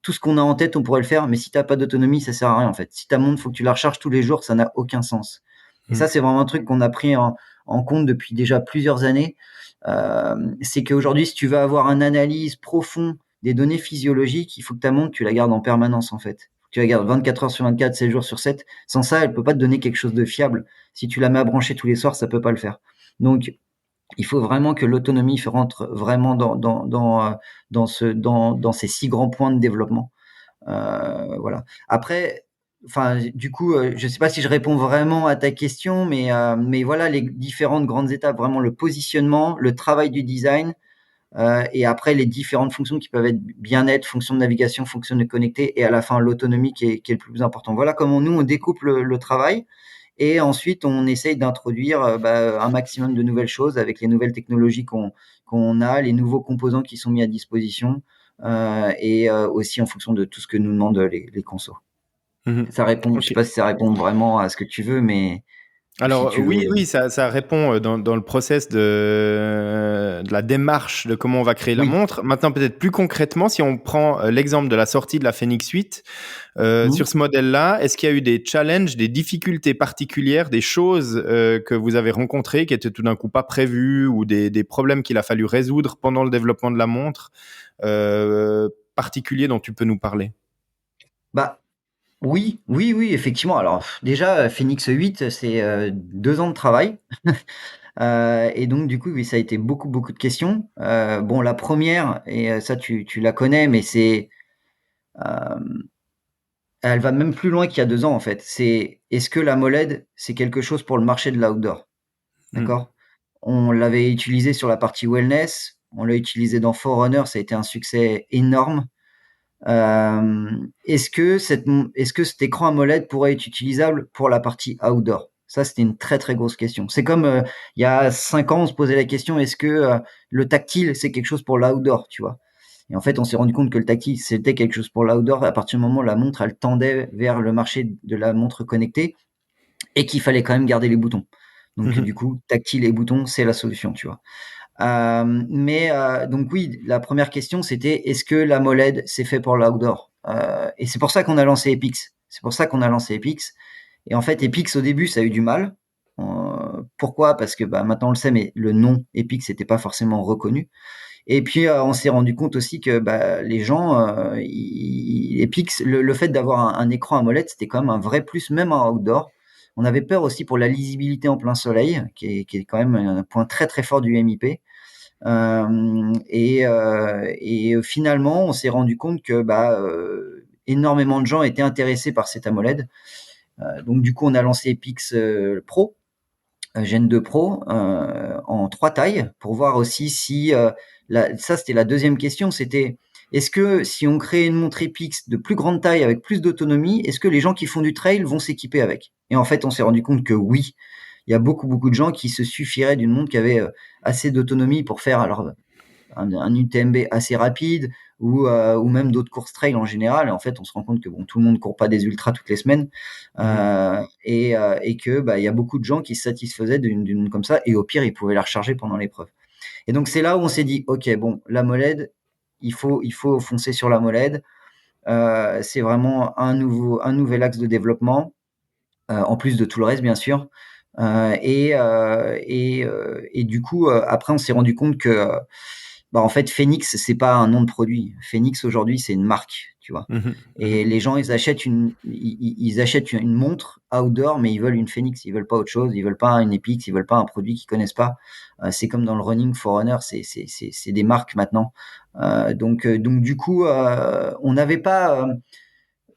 tout ce qu'on a en tête, on pourrait le faire, mais si t'as pas d'autonomie, ça sert à rien en fait. Si ta montre, faut que tu la recharges tous les jours, ça n'a aucun sens. Et ça, c'est vraiment un truc qu'on a pris en compte depuis déjà plusieurs années. C'est qu'aujourd'hui, si tu veux avoir une analyse profonde des données physiologiques, il faut que ta montre, tu la gardes en permanence en fait. Tu la gardes 24 heures sur 24, 7 jours sur 7. Sans ça, elle peut pas te donner quelque chose de fiable. Si tu la mets à brancher tous les soirs, ça peut pas le faire. Donc, il faut vraiment que l'autonomie rentre vraiment dans ces 6 grands points de développement. Voilà. Après, enfin, du coup, je sais pas si je réponds vraiment à ta question, mais voilà les différentes grandes étapes, vraiment le positionnement, le travail du design, et après les différentes fonctions qui peuvent être bien-être, fonction de navigation, fonction de connecter, et à la fin l'autonomie qui est le plus important. Voilà comment nous on découpe le travail. Et ensuite, on essaye d'introduire un maximum de nouvelles choses avec les nouvelles technologies qu'on a, les nouveaux composants qui sont mis à disposition, et aussi en fonction de tout ce que nous demandent les consos.
Mhm.
Ça répond, je
Ok.
sais pas si ça répond vraiment à ce que tu veux, mais si
Alors
tu veux.
oui, ça répond dans le process de la démarche de comment on va créer la
Oui.
montre. Maintenant, peut-être plus concrètement, si on prend l'exemple de la sortie de la Phoenix 8,
Mhm.
sur ce modèle-là, est-ce qu'il y a eu des challenges, des difficultés particulières, des choses que vous avez rencontrées qui étaient tout d'un coup pas prévues ou des problèmes qu'il a fallu résoudre pendant le développement de la montre particuliers dont tu peux nous parler?
Bah, oui, oui, oui, effectivement. Alors, déjà, Phoenix 8, c'est 2 ans de travail. Et donc, du coup, oui, ça a été beaucoup, beaucoup de questions. Bon, la première, et ça, tu la connais, mais euh, elle va même plus loin qu'il y a 2 ans, en fait. C'est est-ce que la MOLED, c'est quelque chose pour le marché de l'outdoor?
Hmm.
D'accord? On l'avait utilisé sur la partie wellness, on l'a utilisé dans Forerunner, ça a été un succès énorme. Est-ce que cet écran AMOLED pourrait être utilisable pour la partie outdoor? Ça, c'était une très très grosse question. C'est comme il y a 5 ans, on se posait la question est-ce que le tactile c'est quelque chose pour l'outdoor, tu vois? Et en fait, on s'est rendu compte que le tactile c'était quelque chose pour l'outdoor à partir du moment où la montre elle tendait vers le marché de la montre connectée et qu'il fallait quand même garder les boutons. Donc
Mhm.
du coup, tactile et boutons, c'est la solution, tu vois. Donc oui, la première question c'était est-ce que l'AMOLED c'est fait pour l'outdoor? Et c'est pour ça qu'on a lancé Epix. C'est pour ça qu'on a lancé Epix. Et en fait, Epix au début ça a eu du mal. Pourquoi? Parce que maintenant on le sait, mais le nom Epix n'était pas forcément reconnu. Et puis on s'est rendu compte aussi que les gens, Epix, le fait d'avoir un écran AMOLED, c'était quand même un vrai plus, même en outdoor. On avait peur aussi pour la lisibilité en plein soleil, qui est quand même un point très très fort du MIP. Et finalement, on s'est rendu compte que énormément de gens étaient intéressés par cet AMOLED. Donc du coup, on a lancé Epix Pro, Gen 2 Pro, en 3 tailles, pour voir aussi si ça c'était la deuxième question, c'était est-ce que si on crée une montre Epix de plus grande taille avec plus d'autonomie, est-ce que les gens qui font du trail vont s'équiper avec? Et en fait, on s'est rendu compte que oui, il y a beaucoup beaucoup de gens qui se suffiraient d'une montre qui avait assez d'autonomie pour faire alors un UTMB assez rapide ou même d'autres courses trail en général. Et en fait, on se rend compte que bon, tout le monde court pas des ultras toutes les semaines,
Mhm.
et que il y a beaucoup de gens qui se satisfaisaient d'une comme ça, et au pire, ils pouvaient la recharger pendant l'épreuve. Et donc c'est là où on s'est dit, ok, bon, la MOLED, il faut foncer sur la MOLED. C'est vraiment un nouvel axe de développement, en plus de tout le reste, bien sûr. Et du coup, après, on s'est rendu compte que en fait, Phoenix, c'est pas un nom de produit. Phoenix aujourd'hui, c'est une marque, tu vois.
Mhm.
Et les gens, ils achètent une montre outdoor, mais ils veulent une Phoenix, ils veulent pas autre chose, ils veulent pas une Epix, ils veulent pas un produit qu'ils connaissent pas. C'est comme dans le running Forerunner, c'est des marques maintenant. Donc du coup, on n'avait pas,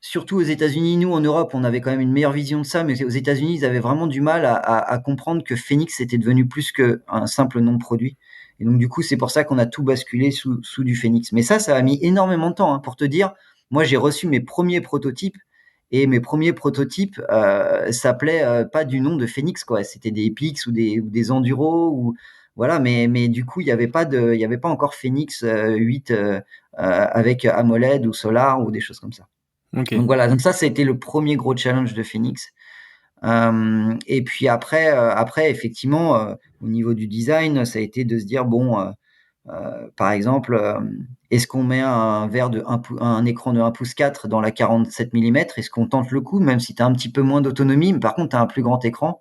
surtout aux États-Unis, nous en Europe, on avait quand même une meilleure vision de ça, mais aux États-Unis, ils avaient vraiment du mal à comprendre que Phoenix était devenu plus qu'un simple nom de produit. Et donc, du coup, c'est pour ça qu'on a tout basculé sous du Phoenix. Mais ça a mis énormément de temps, hein, pour te dire. Moi, j'ai reçu mes premiers prototypes, et mes premiers prototypes s'appelaient pas du nom de Phoenix, quoi. C'était des Epix ou des Enduro, ou voilà. Mais du coup, il y avait pas encore Phoenix 8 avec AMOLED ou Solar ou des choses comme ça.
Ok.
Donc voilà, donc ça a été le premier gros challenge de Phoenix. Et puis après effectivement, au niveau du design, ça a été de se dire bon, par exemple, est-ce qu'on met un écran de 1 pouce 4 dans la 47 millimètres? Est-ce qu'on tente le coup, même si tu as un petit peu moins d'autonomie, mais par contre tu as un plus grand écran,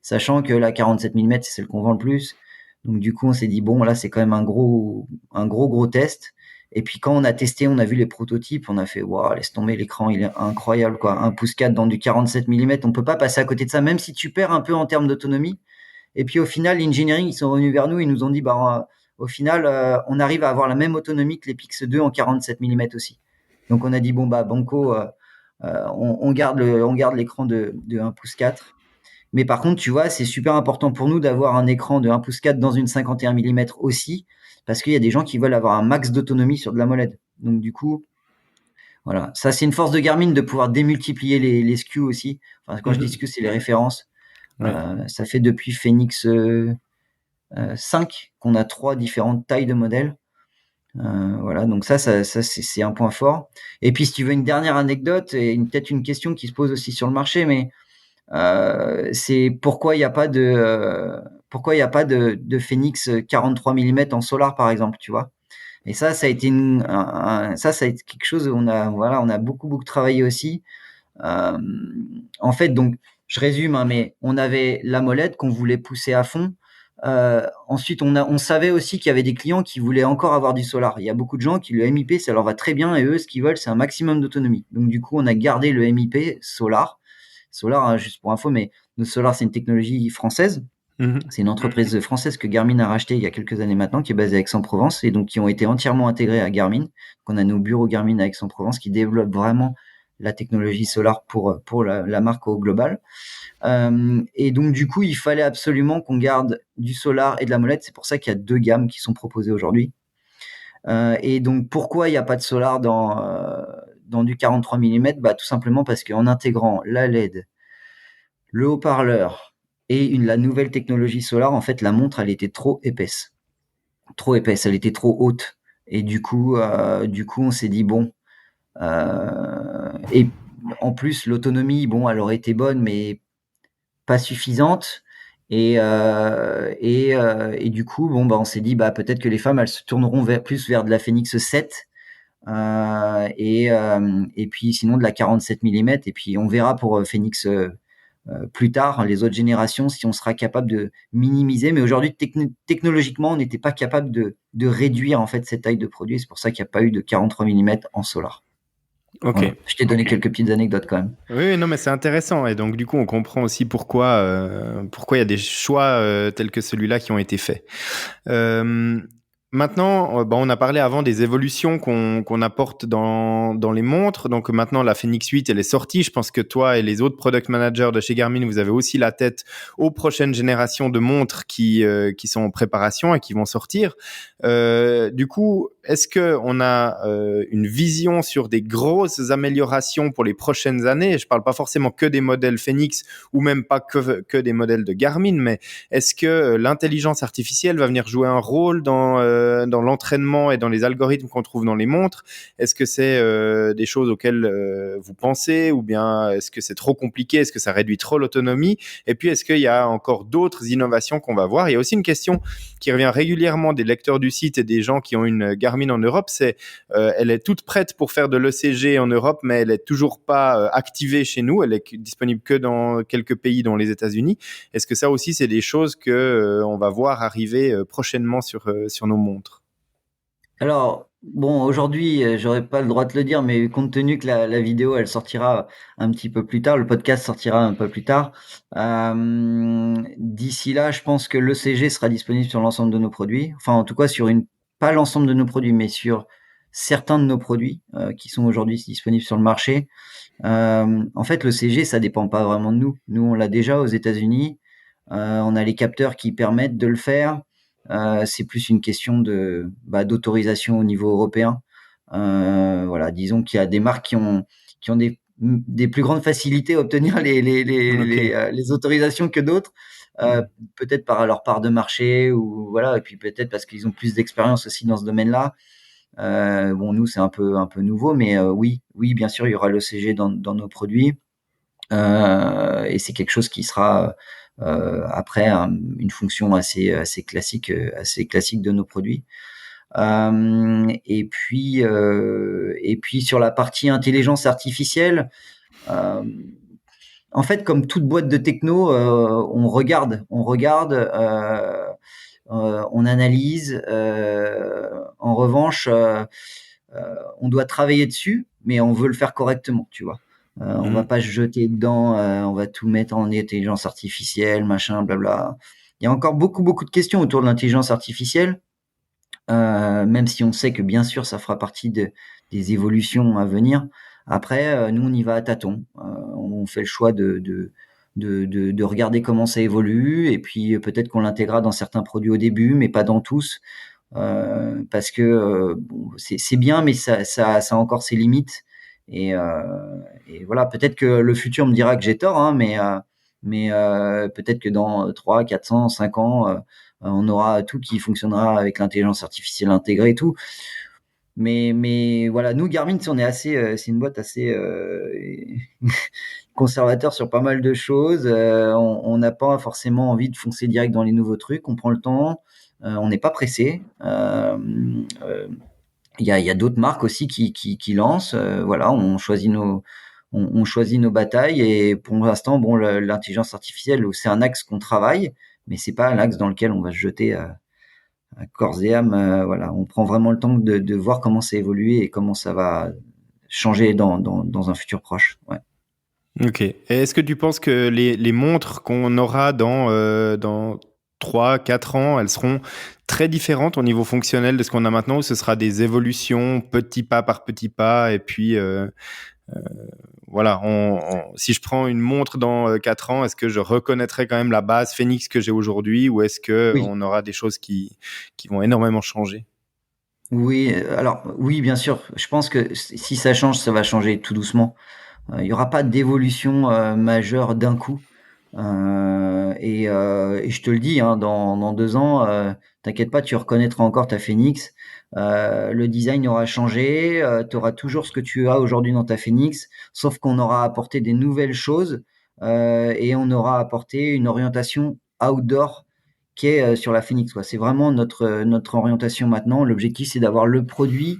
sachant que la 47 millimètres c'est celle qu'on vend le plus. Donc du coup on s'est dit bon là c'est quand même un gros test. Et puis quand on a testé, on a vu les prototypes, on a fait waouh, laisse tomber, l'écran il est incroyable quoi. 1 pouce 4 dans du 47 millimètres, on peut pas passer à côté de ça, même si tu perds un peu en termes d'autonomie. Et puis au final, l'engineering, ils sont revenus vers nous, ils nous ont dit, bah, au final, on arrive à avoir la même autonomie que les Pix 2 en 47 millimètres aussi. Donc on a dit, bon, bah, banco, on garde l'écran de 1 pouce 4. Mais par contre, tu vois, c'est super important pour nous d'avoir un écran de 1 pouce 4 dans une 51 millimètres aussi, parce qu'il y a des gens qui veulent avoir un max d'autonomie sur de la MOLED. Donc du coup, voilà. Ça, c'est une force de Garmin de pouvoir démultiplier les SKU aussi. Enfin, quand je dis SKU, c'est les références.
Ouais.
Ça fait depuis Phoenix 5 qu'on a 3 différentes tailles de modèles. Voilà, donc ça c'est un point fort. Et puis si tu veux une dernière anecdote et peut-être une question qui se pose aussi sur le marché, mais c'est pourquoi il n'y a pas de Phoenix 43 mm en solar par exemple, tu vois. Et ça a été ça a été quelque chose où on a beaucoup travaillé aussi. Euh, En fait, donc, je résume, hein, mais on avait la molette qu'on voulait pousser à fond. Ensuite, on savait aussi qu'il y avait des clients qui voulaient encore avoir du solar. Il y a beaucoup de gens qui le MIP, ça leur va très bien et eux, ce qu'ils veulent, c'est un maximum d'autonomie. Donc, du coup, on a gardé le MIP solar. Solar, hein, juste pour info, mais le solar, c'est une technologie française.
Mhm.
C'est une entreprise française que Garmin a racheté il y a quelques années maintenant, qui est basée à Aix-en-Provence et donc qui ont été entièrement intégrés à Garmin. Donc, on a nos bureaux Garmin à Aix-en-Provence qui développent vraiment la technologie solar pour la marque au global. Et donc, du coup, il fallait absolument qu'on garde du solar et de la molette. C'est pour ça qu'il y a 2 gammes qui sont proposées aujourd'hui. Et donc, pourquoi il n'y a pas de solar dans du 43 mm? Bah, tout simplement parce qu'en intégrant la LED, le haut-parleur et la nouvelle technologie solar, en fait, la montre, elle était trop épaisse. Trop épaisse, elle était trop haute. Et du coup on s'est dit, bon, et en plus, l'autonomie, bon, elle aurait été bonne, mais pas suffisante. Et du coup, bon, bah, on s'est dit, bah, peut-être que les femmes, elles se tourneront plus vers de la Phoenix 7. Et puis sinon de la 47 mm. Et puis on verra pour Phoenix plus tard, les autres générations, si on sera capable de minimiser. Mais aujourd'hui, technologiquement, on n'était pas capable de réduire en fait cette taille de produit. C'est pour ça qu'il n'y a pas eu de 43 mm en solar. Voilà.
Ok.
Je t'ai donné quelques petites anecdotes quand même.
Oui, oui, non, mais c'est intéressant. Et donc, du coup, on comprend aussi pourquoi il y a des choix tels que celui-là qui ont été faits. Euh, Maintenant, bah, on a parlé avant des évolutions qu'on apporte dans les montres. Donc maintenant, la Phoenix 8, elle est sortie. Je pense que toi et les autres product managers de chez Garmin, vous avez aussi la tête aux prochaines générations de montres qui sont en préparation et qui vont sortir. Du coup, est-ce qu'on a une vision sur des grosses améliorations pour les prochaines années? Je ne parle pas forcément que des modèles Phoenix ou même pas que des modèles de Garmin, mais est-ce que l'intelligence artificielle va venir jouer un rôle dans l'entraînement et dans les algorithmes qu'on trouve dans les montres? Est-ce que c'est des choses auxquelles vous pensez, ou bien est-ce que c'est trop compliqué? Est-ce que ça réduit trop l'autonomie? Et puis, est-ce qu'il y a encore d'autres innovations qu'on va voir? Il y a aussi une question qui revient régulièrement des lecteurs du site et des gens qui ont une Garmin en Europe, c'est elle est toute prête pour faire de l'ECG en Europe, mais elle est toujours pas activée chez nous. Elle est disponible que dans quelques pays, dont les États-Unis. Est-ce que ça aussi, c'est des choses que on va voir arriver prochainement sur nos montres?
Alors, bon, aujourd'hui, j'aurais pas le droit de le dire, mais compte tenu que la vidéo, elle sortira un petit peu plus tard, le podcast sortira un peu plus tard. D'ici là, je pense que l'ECG sera disponible sur l'ensemble de nos produits. Enfin, en tout cas, pas l'ensemble de nos produits, mais sur certains de nos produits qui sont aujourd'hui disponibles sur le marché. En fait, l'ECG, ça dépend pas vraiment de nous. Nous, on l'a déjà aux États-Unis. On a les capteurs qui permettent de le faire. C'est plus une question d'autorisation au niveau européen. Voilà, disons qu'il y a des marques qui ont des plus grandes facilités à obtenir les autorisations que d'autres. Peut-être par leur part de marché, ou voilà, et puis peut-être parce qu'ils ont plus d'expérience aussi dans ce domaine-là. Bon, nous, c'est un peu nouveau, mais oui, bien sûr, il y aura l'ECG dans nos produits. Et c'est quelque chose qui sera après une fonction assez classique de nos produits. Et puis sur la partie intelligence artificielle, en fait, comme toute boîte de techno, on analyse. En revanche, on doit travailler dessus, mais on veut le faire correctement, tu vois. On va
Mhm.
pas se jeter dedans, on va tout mettre en intelligence artificielle, machin, blabla. Il y a encore beaucoup de questions autour de l'intelligence artificielle, même si on sait que bien sûr ça fera partie des évolutions à venir. Après, nous on y va à tâtons. On fait le choix de regarder comment ça évolue, et puis peut-être qu'on l'intégrera dans certains produits au début, mais pas dans tous. Parce que bon, c'est bien, mais ça a encore ses limites. Et voilà, peut-être que le futur me dira que j'ai tort, hein, mais peut-être que dans 3, 400, 5 ans, on aura tout qui fonctionnera avec l'intelligence artificielle intégrée et tout. Mais voilà, nous, Garmin, c'est une boîte assez conservateur sur pas mal de choses. On n'a pas forcément envie de foncer direct dans les nouveaux trucs. On prend le temps. On n'est pas pressé. Il y a d'autres marques aussi qui lancent. Voilà, on choisit nos batailles. Et pour l'instant, bon, l'intelligence artificielle, c'est un axe qu'on travaille, mais c'est pas un axe dans lequel on va se jeter à corps et âme. Voilà, on prend vraiment le temps de voir comment ça évolue et comment ça va changer dans un futur proche. Ouais.
Ok. Et est-ce que tu penses que les montres qu'on aura dans 3, 4 ans, elles seront très différentes au niveau fonctionnel de ce qu'on a maintenant, ou ce sera des évolutions petit pas par petit pas, et puis voilà, si je prends une montre dans 4 ans, est-ce que je reconnaîtrai quand même la base Phoenix que j'ai aujourd'hui, ou est-ce que
Oui.
on aura des choses qui vont énormément changer?
Oui, alors oui, bien sûr. Je pense que si ça change, ça va changer tout doucement. Il y aura pas d'évolution majeure d'un coup. Et je te le dis, hein, dans 2 ans, t'inquiète pas, tu reconnaîtras encore ta Phoenix. Le design aura changé. Tu auras toujours ce que tu as aujourd'hui dans ta Phoenix, sauf qu'on aura apporté des nouvelles choses, et on aura apporté une orientation outdoor qui est sur la Phoenix, quoi. C'est vraiment notre orientation maintenant. L'objectif, c'est d'avoir le produit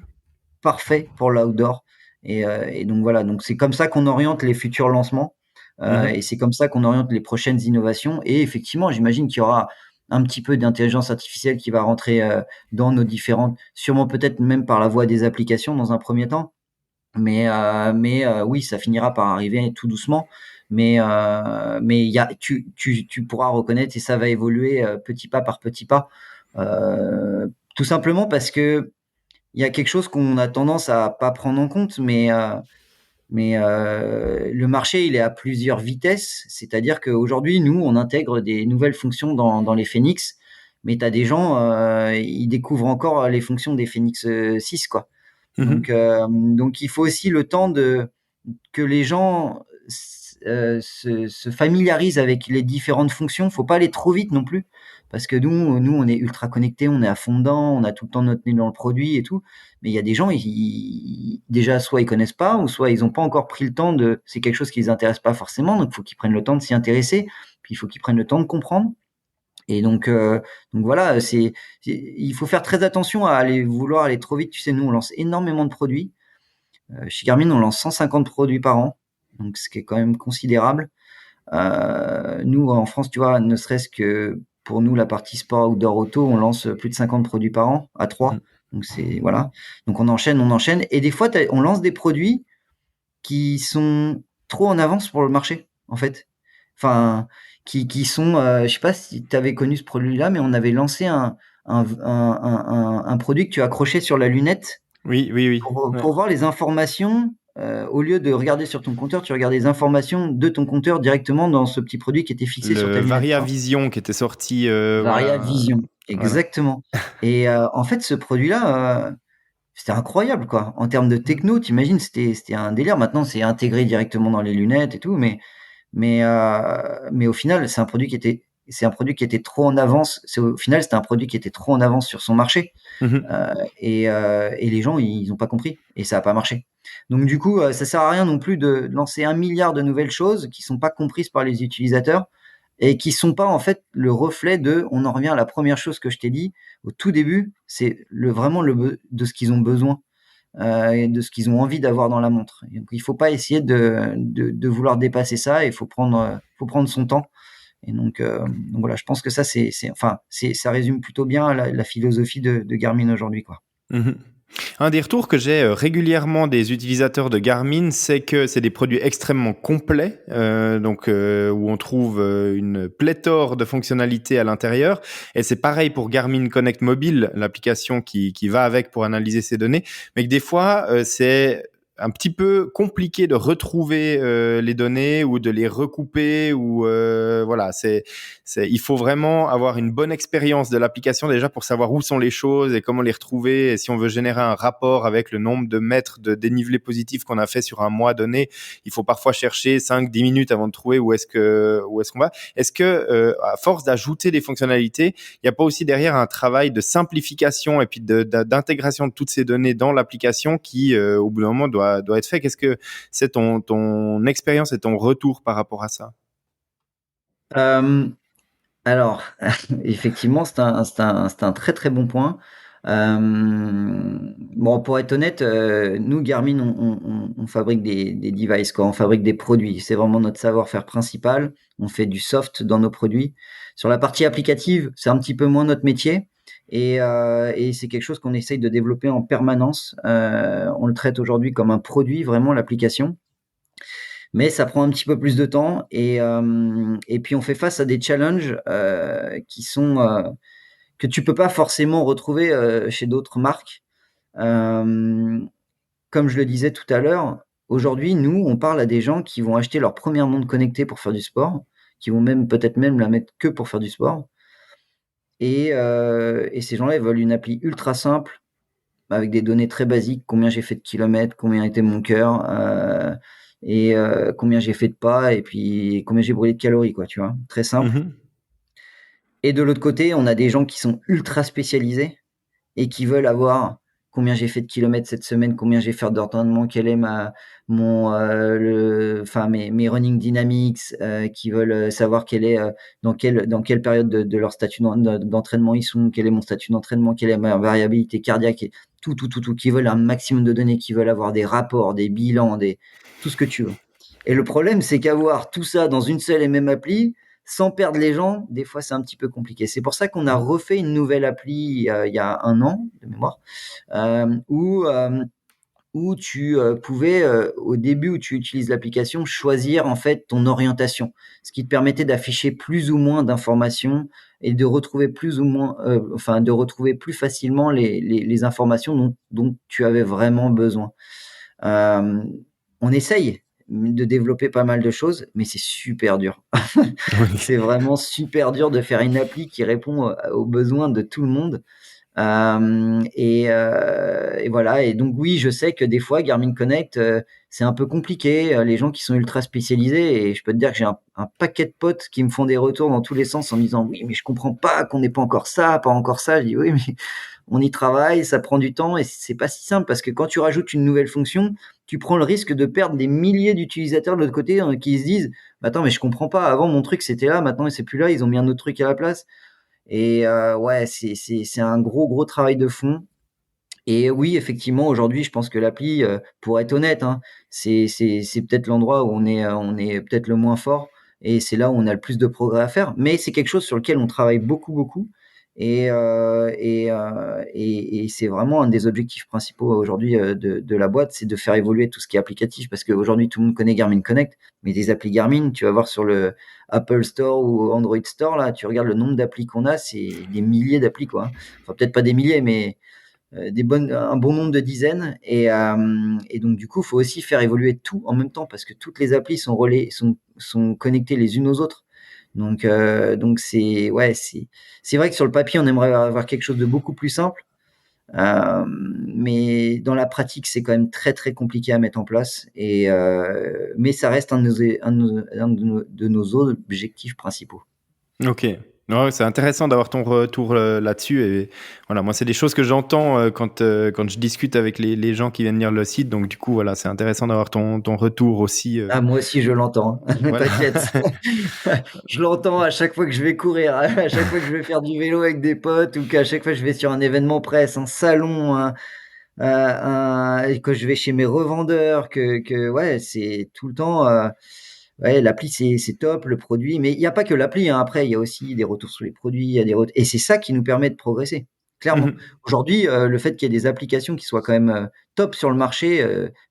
parfait pour l'outdoor. Et donc voilà, donc c'est comme ça qu'on oriente les futurs lancements,
Mhm.
et c'est comme ça qu'on oriente les prochaines innovations. Et effectivement, j'imagine qu'il y aura un petit peu d'intelligence artificielle qui va rentrer dans nos différentes, sûrement peut-être même par la voie des applications dans un premier temps. Mais oui, ça finira par arriver tout doucement. Mais tu pourras reconnaître, et ça va évoluer petit pas par petit pas. Tout simplement parce que il y a quelque chose qu'on a tendance à pas prendre en compte, mais le marché, il est à plusieurs vitesses. C'est-à-dire qu'aujourd'hui, nous, on intègre des nouvelles fonctions dans les Phoenix, mais tu as des gens, ils découvrent encore les fonctions des Phoenix 6, quoi.
Mhm.
Donc il faut aussi le temps que les gens se familiarisent avec les différentes fonctions. Faut pas aller trop vite non plus, parce que nous, on est ultra connectés, on est à fond dedans, on a tout le temps notre nez dans le produit et tout. Mais il y a des gens, déjà, soit ils connaissent pas, ou soit ils ont pas encore pris le temps c'est quelque chose qui les intéresse pas forcément, donc il faut qu'ils prennent le temps de s'y intéresser, puis il faut qu'ils prennent le temps de comprendre. Et donc voilà, il faut faire très attention à vouloir aller trop vite. Tu sais, nous, on lance énormément de produits. Chez Garmin, on lance 150 produits par an, donc ce qui est quand même considérable. Nous, en France, tu vois, ne serait-ce que pour nous, la partie sport outdoor auto, on lance plus de 50 produits par an à
Mhm.
3. Donc c'est voilà. Donc on enchaîne. Et des fois, on lance des produits qui sont trop en avance pour le marché, en fait. Enfin, qui sont, je sais pas si tu avais connu ce produit-là, mais on avait lancé un produit que tu accrochais sur la lunette
Oui, oui, oui. Ouais.
pour voir les informations. Au lieu de regarder sur ton compteur, tu regardes les informations de ton compteur directement dans ce petit produit qui était fixé sur
Le
ta lunette,
Varia
quoi.
Vision qui était sorti,
Varia
voilà,
Vision,
voilà.
exactement. Et en fait, ce produit-là, c'était incroyable, quoi. En termes de
Mhm.
techno, t'imagines, c'était un délire. Maintenant, c'est intégré directement dans les lunettes et tout, mais au final, c'est un produit qui était c'est un produit qui était trop en avance. Au final, c'était un produit qui était trop en avance sur son marché.
Mhm.
Et les gens, ils n'ont pas compris et ça n'a pas marché. Donc du coup, ça sert à rien non plus de lancer 1 milliard de nouvelles choses qui sont pas comprises par les utilisateurs et qui sont pas en fait le reflet de. On en revient à la première chose que je t'ai dit au tout début, c'est vraiment de ce qu'ils ont besoin et de ce qu'ils ont envie d'avoir dans la montre. Et donc il faut pas essayer de vouloir dépasser ça. Il faut prendre son temps. Et donc voilà, je pense que ça ça résume plutôt bien la philosophie de Garmin aujourd'hui, quoi.
Mhm. Un des retours que j'ai régulièrement des utilisateurs de Garmin, c'est que c'est des produits extrêmement complets, où on trouve une pléthore de fonctionnalités à l'intérieur. Et c'est pareil pour Garmin Connect Mobile, l'application qui va avec pour analyser ces données, mais que des fois, c'est un petit peu compliqué de retrouver les données ou de les recouper ou voilà, il faut vraiment avoir une bonne expérience de l'application déjà pour savoir où sont les choses et comment les retrouver. Et si on veut générer un rapport avec le nombre de mètres de dénivelé positif qu'on a fait sur un mois donné, il faut parfois chercher 5-10 minutes avant de trouver où est-ce qu'on va. Est-ce que à force d'ajouter des fonctionnalités, il n'y a pas aussi derrière un travail de simplification et puis d'intégration de toutes ces données dans l'application qui, au bout d'un moment, doit être fait? Qu'est-ce que c'est ton expérience et ton retour par rapport à ça?
Alors, effectivement, c'est un très très bon point. Bon, pour être honnête, nous, Garmin, on fabrique des devices, quoi. On fabrique des produits. C'est vraiment notre savoir-faire principal. On fait du soft dans nos produits. Sur la partie applicative, c'est un petit peu moins notre métier. Et c'est quelque chose qu'on essaye de développer en permanence. On le traite aujourd'hui comme un produit, vraiment, l'application. Mais ça prend un petit peu plus de temps et puis on fait face à des challenges qui sont que tu peux pas forcément retrouver chez d'autres marques. Euh, Comme je le disais tout à l'heure, aujourd'hui, nous, on parle à des gens qui vont acheter leur première montre connectée pour faire du sport, qui vont même peut-être même la mettre que pour faire du sport. Et ces gens-là, ils veulent une appli ultra simple avec des données très basiques, combien j'ai fait de kilomètres, combien était mon cœur, combien j'ai fait de pas, et puis combien j'ai brûlé de calories, quoi, tu vois, très simple.
Mhm.
Et de l'autre côté, on a des gens qui sont ultra spécialisés et qui veulent avoir combien j'ai fait de kilomètres cette semaine, combien j'ai fait d'entraînement, quel est mes running dynamics, qui veulent savoir dans quelle période de leur statut d'entraînement ils sont, quel est mon statut d'entraînement, quelle est ma variabilité cardiaque, et tout, qui veulent un maximum de données, qui veulent avoir des rapports, des bilans, tout ce que tu veux. Et le problème, c'est qu'avoir tout ça dans une seule et même appli, sans perdre les gens, des fois c'est un petit peu compliqué. C'est pour ça qu'on a refait une nouvelle appli il y a 1 an de mémoire, euh, où, euh, où tu pouvais, au début où tu utilises l'application, choisir en fait ton orientation, ce qui te permettait d'afficher plus ou moins d'informations et de retrouver de retrouver plus facilement les informations dont tu avais vraiment besoin. Euh, on essaye de développer pas mal de choses, mais c'est super dur.
Oui.
C'est vraiment super dur de faire une appli qui répond aux besoins de tout le monde. Et voilà. Et donc oui, je sais que des fois, Garmin Connect, c'est un peu compliqué. Les gens qui sont ultra spécialisés, et je peux te dire que j'ai un paquet de potes qui me font des retours dans tous les sens en me disant oui, mais je comprends pas qu'on n'ait pas encore ça, pas encore ça. Je dis oui, mais on y travaille, ça prend du temps et c'est pas si simple parce que quand tu rajoutes une nouvelle fonction, tu prends le risque de perdre des milliers d'utilisateurs de l'autre côté qui se disent bah, attends, mais je comprends pas. Avant mon truc c'était là, maintenant c'est plus là. Ils ont mis un autre truc à la place. Et ouais, c'est un gros travail de fond. Et oui, effectivement, aujourd'hui, je pense que l'appli, pour être honnête, hein, c'est peut-être l'endroit où on est peut-être le moins fort et c'est là où on a le plus de progrès à faire. Mais c'est quelque chose sur lequel on travaille beaucoup et c'est vraiment un des objectifs principaux aujourd'hui de la boîte, c'est de faire évoluer tout ce qui est applicatif parce qu'aujourd'hui, tout le monde connaît Garmin Connect, mais des applis Garmin, tu vas voir sur le Apple Store ou Android Store, là, tu regardes le nombre d'applis qu'on a, c'est des milliers d'applis, quoi, hein. Enfin, peut-être pas des milliers, mais un bon nombre de dizaines. Et donc, du coup, il faut aussi faire évoluer tout en même temps parce que toutes les applis sont connectées les unes aux autres. Donc c'est vrai que sur le papier, on aimerait avoir quelque chose de beaucoup plus simple. Mais dans la pratique, c'est quand même très compliqué à mettre en place. Mais ça reste un de nos objectifs principaux.
Ok. Ouais, c'est intéressant d'avoir ton retour là-dessus. Et voilà, moi, c'est des choses que j'entends quand je discute avec les gens qui viennent lire le site. Donc, du coup, voilà, c'est intéressant d'avoir ton retour aussi.
Ah, moi aussi, je l'entends.
Voilà.
T'inquiète. Je l'entends à chaque fois que je vais courir, à chaque fois que je vais faire du vélo avec des potes ou qu'à chaque fois que je vais sur un événement presse, un salon, et que je vais chez mes revendeurs, ouais, c'est tout le temps. Ouais, l'appli c'est top, le produit, mais il n'y a pas que l'appli, hein. Après, il y a aussi des retours sur les produits, il y a et c'est ça qui nous permet de progresser, clairement.
Mhm.
Aujourd'hui, le fait qu'il y ait des applications qui soient quand même top sur le marché,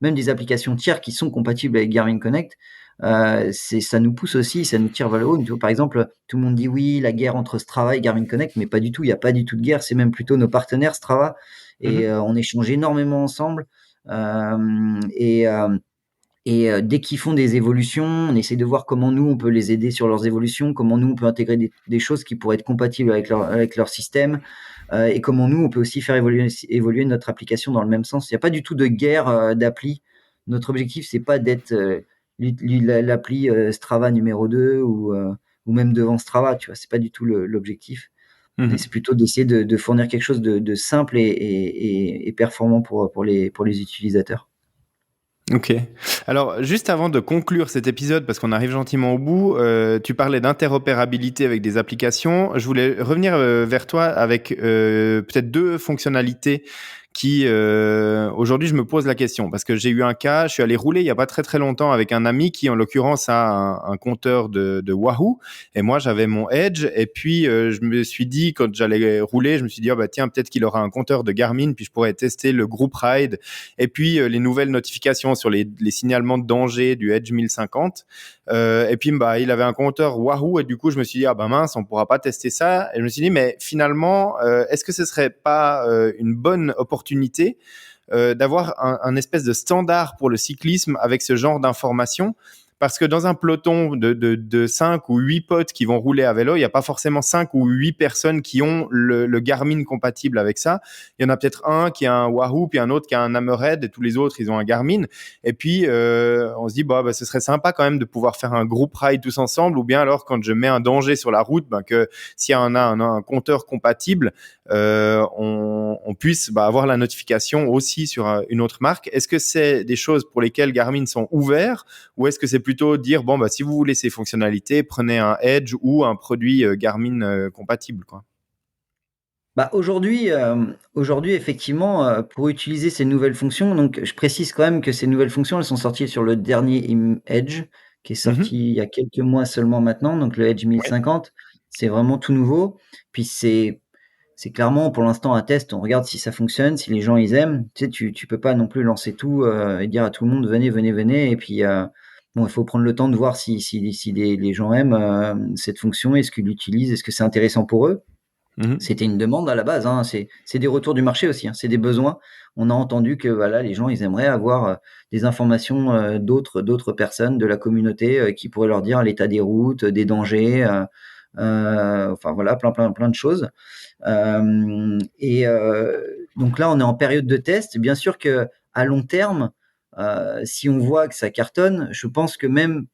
même des applications tiers qui sont compatibles avec Garmin Connect, ça nous pousse aussi, ça nous tire vers le haut. Tu vois, par exemple, tout le monde dit oui, la guerre entre Strava et Garmin Connect, mais pas du tout. Il n'y a pas du tout de guerre. C'est même plutôt nos partenaires Strava et
Mhm.
on échange énormément ensemble. Euh, et euh, dès qu'ils font des évolutions, on essaie de voir comment nous, on peut les aider sur leurs évolutions, comment nous, on peut intégrer des choses qui pourraient être compatibles avec leur système, et comment nous, on peut aussi faire évoluer notre application dans le même sens. Il n'y a pas du tout de guerre d'appli. Notre objectif, c'est pas d'être l'appli Strava numéro 2 ou même devant Strava, tu vois. C'est pas du tout l'objectif. Mais
Mhm.
c'est plutôt d'essayer de fournir quelque chose de simple et performant pour les utilisateurs.
Ok. Alors, juste avant de conclure cet épisode, parce qu'on arrive gentiment au bout, tu parlais d'interopérabilité avec des applications. Je voulais revenir vers toi avec peut-être deux fonctionnalités qui, aujourd'hui, je me pose la question. Parce que j'ai eu un cas, je suis allé rouler il n'y a pas très très longtemps avec un ami qui, en l'occurrence, a un compteur de Wahoo. Et moi, j'avais mon Edge. Et puis, je me suis dit, quand j'allais rouler, je me suis dit, oh, bah, tiens, peut-être qu'il aura un compteur de Garmin, puis je pourrais tester le groupe Ride et puis les nouvelles notifications sur les signalements de danger du Edge 1050. Et puis bah, il avait un compteur Wahoo et du coup je me suis dit ah ben mince on pourra pas tester ça. Et je me suis dit mais finalement est-ce que ce serait pas une bonne opportunité d'avoir un espèce de standard pour le cyclisme avec ce genre d'informations parce que dans un peloton de 5 ou 8 potes qui vont rouler à vélo, il n'y a pas forcément 5 ou 8 personnes qui ont le Garmin compatible avec ça. Il y en a peut-être un qui a un Wahoo, puis un autre qui a un Hammerhead, et tous les autres, ils ont un Garmin. Et puis, on se dit, bah, ce serait sympa quand même de pouvoir faire un groupe ride tous ensemble, ou bien alors quand je mets un danger sur la route, ben, que s'il y a un compteur compatible, on puisse avoir la notification aussi sur une autre marque. Est-ce que c'est des choses pour lesquelles Garmin sont ouverts ou est-ce que c'est plutôt dire, bon, bah, si vous voulez ces fonctionnalités, prenez un Edge ou un produit Garmin compatible, quoi.
Bah, aujourd'hui effectivement, pour utiliser ces nouvelles fonctions, donc je précise quand même que ces nouvelles fonctions, elles sont sorties sur le dernier Edge, qui est
Mhm.
sorti il y a quelques mois seulement maintenant, donc le Edge
Ouais.
1050. C'est vraiment tout nouveau. Puis c'est clairement pour l'instant un test, on regarde si ça fonctionne, si les gens ils aiment. Tu sais, tu peux pas non plus lancer tout, et dire à tout le monde: «Venez, venez, venez» et puis, bon, il faut prendre le temps de voir si les gens aiment, cette fonction. Est-ce qu'ils l'utilisent? Est-ce que c'est intéressant pour eux?
Mhm.
C'était une demande à la base, hein, c'est des retours du marché aussi, hein, c'est des besoins. On a entendu que voilà, les gens, ils aimeraient avoir des informations d'autres personnes de la communauté qui pourraient leur dire l'état des routes, des dangers, enfin voilà, plein de choses. Donc là, on est en période de test. Bien sûr que à long terme, si on voit que ça cartonne, je pense que même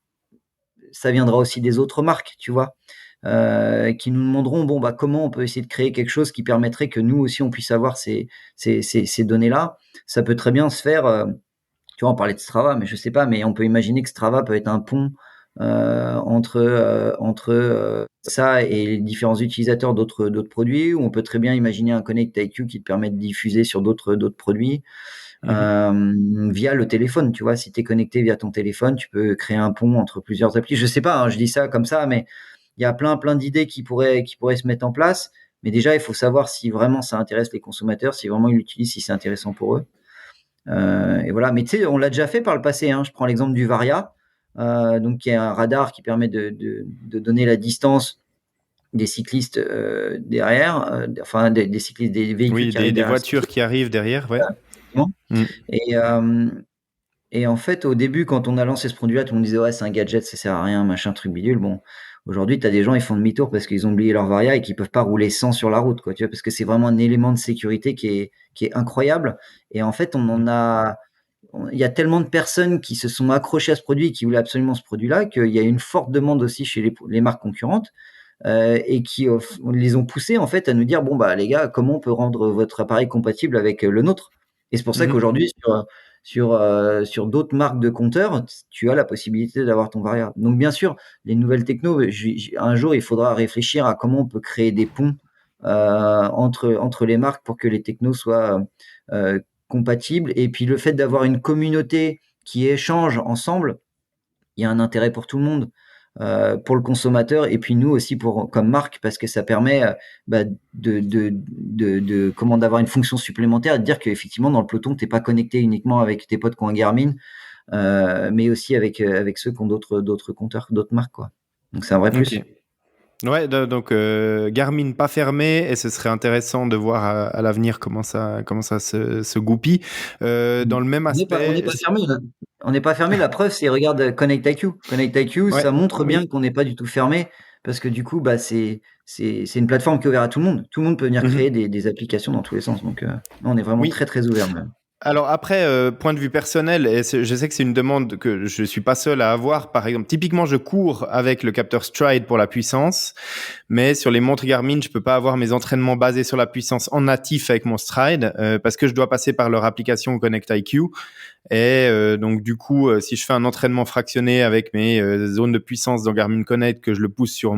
ça viendra aussi des autres marques, tu vois, qui nous demanderont bon bah comment on peut essayer de créer quelque chose qui permettrait que nous aussi on puisse avoir ces données-là. Ça peut très bien se faire. Tu vois, on parlait de Strava, mais je sais pas, mais on peut imaginer que Strava peut être un pont entre ça et les différents utilisateurs d'autres produits, ou on peut très bien imaginer un Connect IQ qui te permet de diffuser sur d'autres produits
Mhm.
via le téléphone. Tu vois, si tu es connecté via ton téléphone, tu peux créer un pont entre plusieurs applis. Je sais pas, hein, je dis ça comme ça, mais il y a plein d'idées qui pourraient se mettre en place. Mais déjà, il faut savoir si vraiment ça intéresse les consommateurs, si vraiment ils l'utilisent, si c'est intéressant pour eux. Et voilà. Mais tu sais, on l'a déjà fait par le passé, hein. Je prends l'exemple du Varia, donc qui est un radar qui permet de donner la distance des cyclistes derrière, enfin des cyclistes, des véhicules
Oui,
qui arrivent
des
derrière le
voitures
cycliste.
qui arrivent derrière, ouais. Mm.
Et, et en fait, au début, quand on a lancé ce produit-là, tout le monde disait ouais, c'est un gadget, ça sert à rien, machin, truc bidule. Bon, aujourd'hui, tu as des gens, ils font demi-tour parce qu'ils ont oublié leur Varia et qu'ils peuvent pas rouler sans sur la route, quoi, tu vois, parce que c'est vraiment un élément de sécurité qui est incroyable. Et en fait, il y a tellement de personnes qui se sont accrochées à ce produit et qui voulaient absolument ce produit-là qu'il y a une forte demande aussi chez les marques concurrentes. et qui les ont poussés en fait à nous dire bon bah les gars, comment on peut rendre votre appareil compatible avec le nôtre? Et c'est pour ça qu'aujourd'hui sur d'autres marques de compteurs, tu as la possibilité d'avoir ton variable. Donc bien sûr, les nouvelles techno, un jour il faudra réfléchir à comment on peut créer des ponts entre les marques pour que les technos soient compatibles. Et puis le fait d'avoir une communauté qui échange ensemble, il y a un intérêt pour tout le monde, pour le consommateur et puis nous aussi comme marque, parce que ça permet bah, d'avoir une fonction supplémentaire et de dire qu'effectivement dans le peloton, tu n'es pas connecté uniquement avec tes potes qui ont un Garmin, mais aussi avec ceux qui ont d'autres compteurs, d'autres marques, quoi. Donc c'est un vrai plus.
Ok. Ouais, donc Garmin pas fermé, et ce serait intéressant de voir à l'avenir comment ça se goupille. Dans le même
On n'est
aspect,
pas fermé, là. On n'est pas fermé. La preuve, c'est regarde Connect IQ. Connect IQ,
ouais,
ça montre bien qu'on n'est pas du tout fermé parce que du coup, bah, c'est une plateforme qui est ouverte à tout le monde. Tout le monde peut venir créer
mhm.
des applications dans tous les sens. Donc, on est vraiment
Oui.
très, très ouvert même.
Alors après, point de vue personnel, et je sais que c'est une demande que je suis pas seul à avoir. Par exemple, typiquement, je cours avec le capteur Stride pour la puissance, mais sur les montres Garmin, je peux pas avoir mes entraînements basés sur la puissance en natif avec mon Stride, parce que je dois passer par leur application Connect IQ. Et donc du coup, si je fais un entraînement fractionné avec mes zones de puissance dans Garmin Connect, que je le pousse sur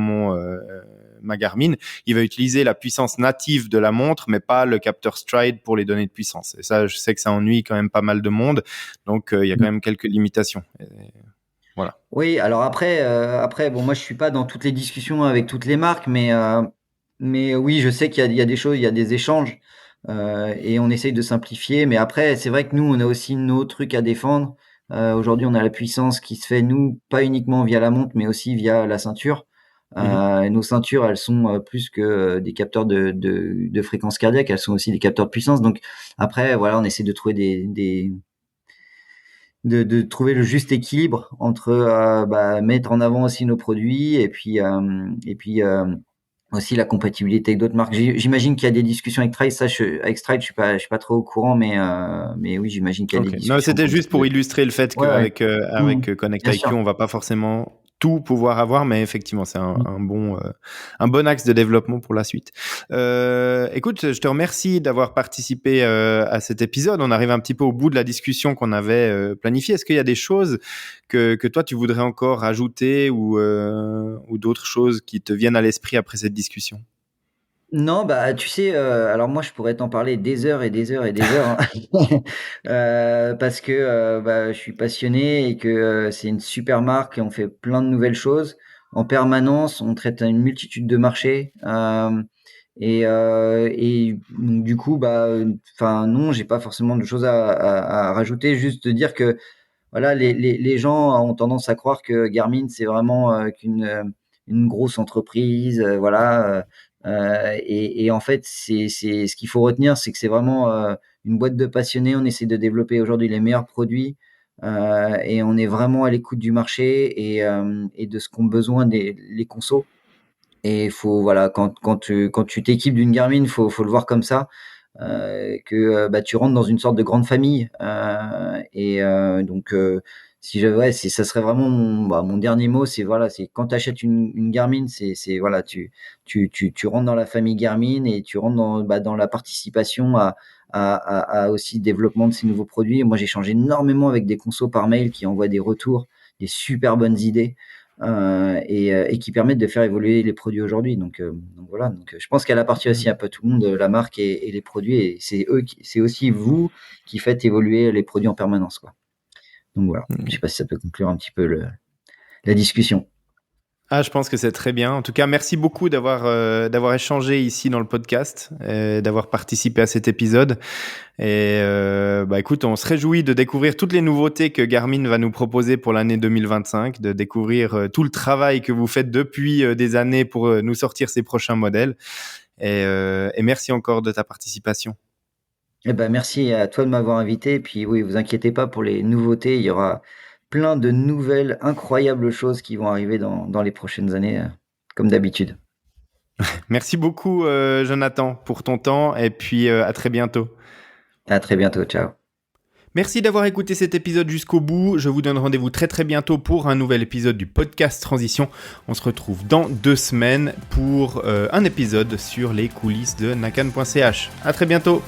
ma Garmin, il va utiliser la puissance native de la montre, mais pas le capteur Stride pour les données de puissance. Et ça, je sais que ça ennuie quand même pas mal de monde. Donc il y a quand même quelques limitations. Et voilà.
Oui, alors après, bon, moi, je suis pas dans toutes les discussions avec toutes les marques, mais oui, je sais qu'il y a des choses, il y a des échanges, et on essaye de simplifier. Mais après, c'est vrai que nous, on a aussi nos trucs à défendre. Aujourd'hui, on a la puissance qui se fait, nous, pas uniquement via la montre, mais aussi via la ceinture.
Mhm.
Et nos ceintures, elles sont plus que des capteurs de fréquence cardiaque, elles sont aussi des capteurs de puissance. Donc après, voilà, on essaie de trouver de trouver le juste équilibre entre bah, mettre en avant aussi nos produits et puis aussi la compatibilité avec d'autres marques. J'imagine qu'il y a des discussions avec Stride. Ça, avec Stride, je suis pas trop au courant, mais oui, j'imagine qu'il y a des
Ok. Non,
discussions
c'était
comme ça.
juste pour illustrer le fait
Ouais, ouais.
qu'avec
Mmh.
Connect
Bien
IQ,
sûr.
on va pas forcément tout pouvoir avoir, mais effectivement, c'est un bon axe de développement pour la suite. Écoute, je te remercie d'avoir participé à cet épisode. On arrive un petit peu au bout de la discussion qu'on avait planifiée. Est-ce qu'il y a des choses que toi tu voudrais encore ajouter ou d'autres choses qui te viennent à l'esprit après cette discussion?
Non, bah, tu sais, alors moi, je pourrais t'en parler des heures et des heures et des heures, hein. Parce que, bah, je suis passionné et que, c'est une super marque et on fait plein de nouvelles choses. En permanence, on traite une multitude de marchés, et donc du coup, bah, enfin non, j'ai pas forcément de choses à rajouter. Juste de dire que, voilà, les gens ont tendance à croire que Garmin, c'est vraiment, une grosse entreprise, voilà, et en fait, c'est ce qu'il faut retenir, c'est que c'est vraiment, une boîte de passionnés. On essaie de développer aujourd'hui les meilleurs produits, et on est vraiment à l'écoute du marché et de ce qu'ont besoin les consos. Et il faut voilà, quand tu t'équipes d'une Garmin, faut le voir comme ça, que, bah, tu rentres dans une sorte de grande famille, donc si je ouais, ça serait vraiment mon dernier mot, c'est voilà, c'est quand tu achètes une Garmin, c'est voilà, tu rentres dans la famille Garmin et tu rentres dans la participation à aussi le développement de ces nouveaux produits. Moi, j'échange énormément avec des consos par mail qui envoient des retours, des super bonnes idées, et qui permettent de faire évoluer les produits aujourd'hui. Donc voilà, je pense qu'elle appartient aussi un peu à tout le monde, la marque et les produits, et c'est aussi vous qui faites évoluer les produits en permanence, quoi. Donc voilà, je sais pas si ça peut conclure un petit peu la discussion.
Ah, je pense que c'est très bien. En tout cas, merci beaucoup d'avoir échangé ici dans le podcast, d'avoir participé à cet épisode. Et bah écoute, on se réjouit de découvrir toutes les nouveautés que Garmin va nous proposer pour l'année 2025, de découvrir tout le travail que vous faites depuis des années pour nous sortir ces prochains modèles. Et merci encore de ta participation.
Eh ben, merci à toi de m'avoir invité. Et puis oui, vous inquiétez pas pour les nouveautés, il y aura plein de nouvelles incroyables choses qui vont arriver dans les prochaines années, comme d'habitude.
Merci beaucoup, Jonathan, pour ton temps, et puis à très bientôt.
À très bientôt, ciao.
Merci d'avoir écouté cet épisode jusqu'au bout. Je vous donne rendez-vous très très bientôt pour un nouvel épisode du podcast Transition. On se retrouve dans 2 semaines pour un épisode sur les coulisses de nakan.ch. À très bientôt.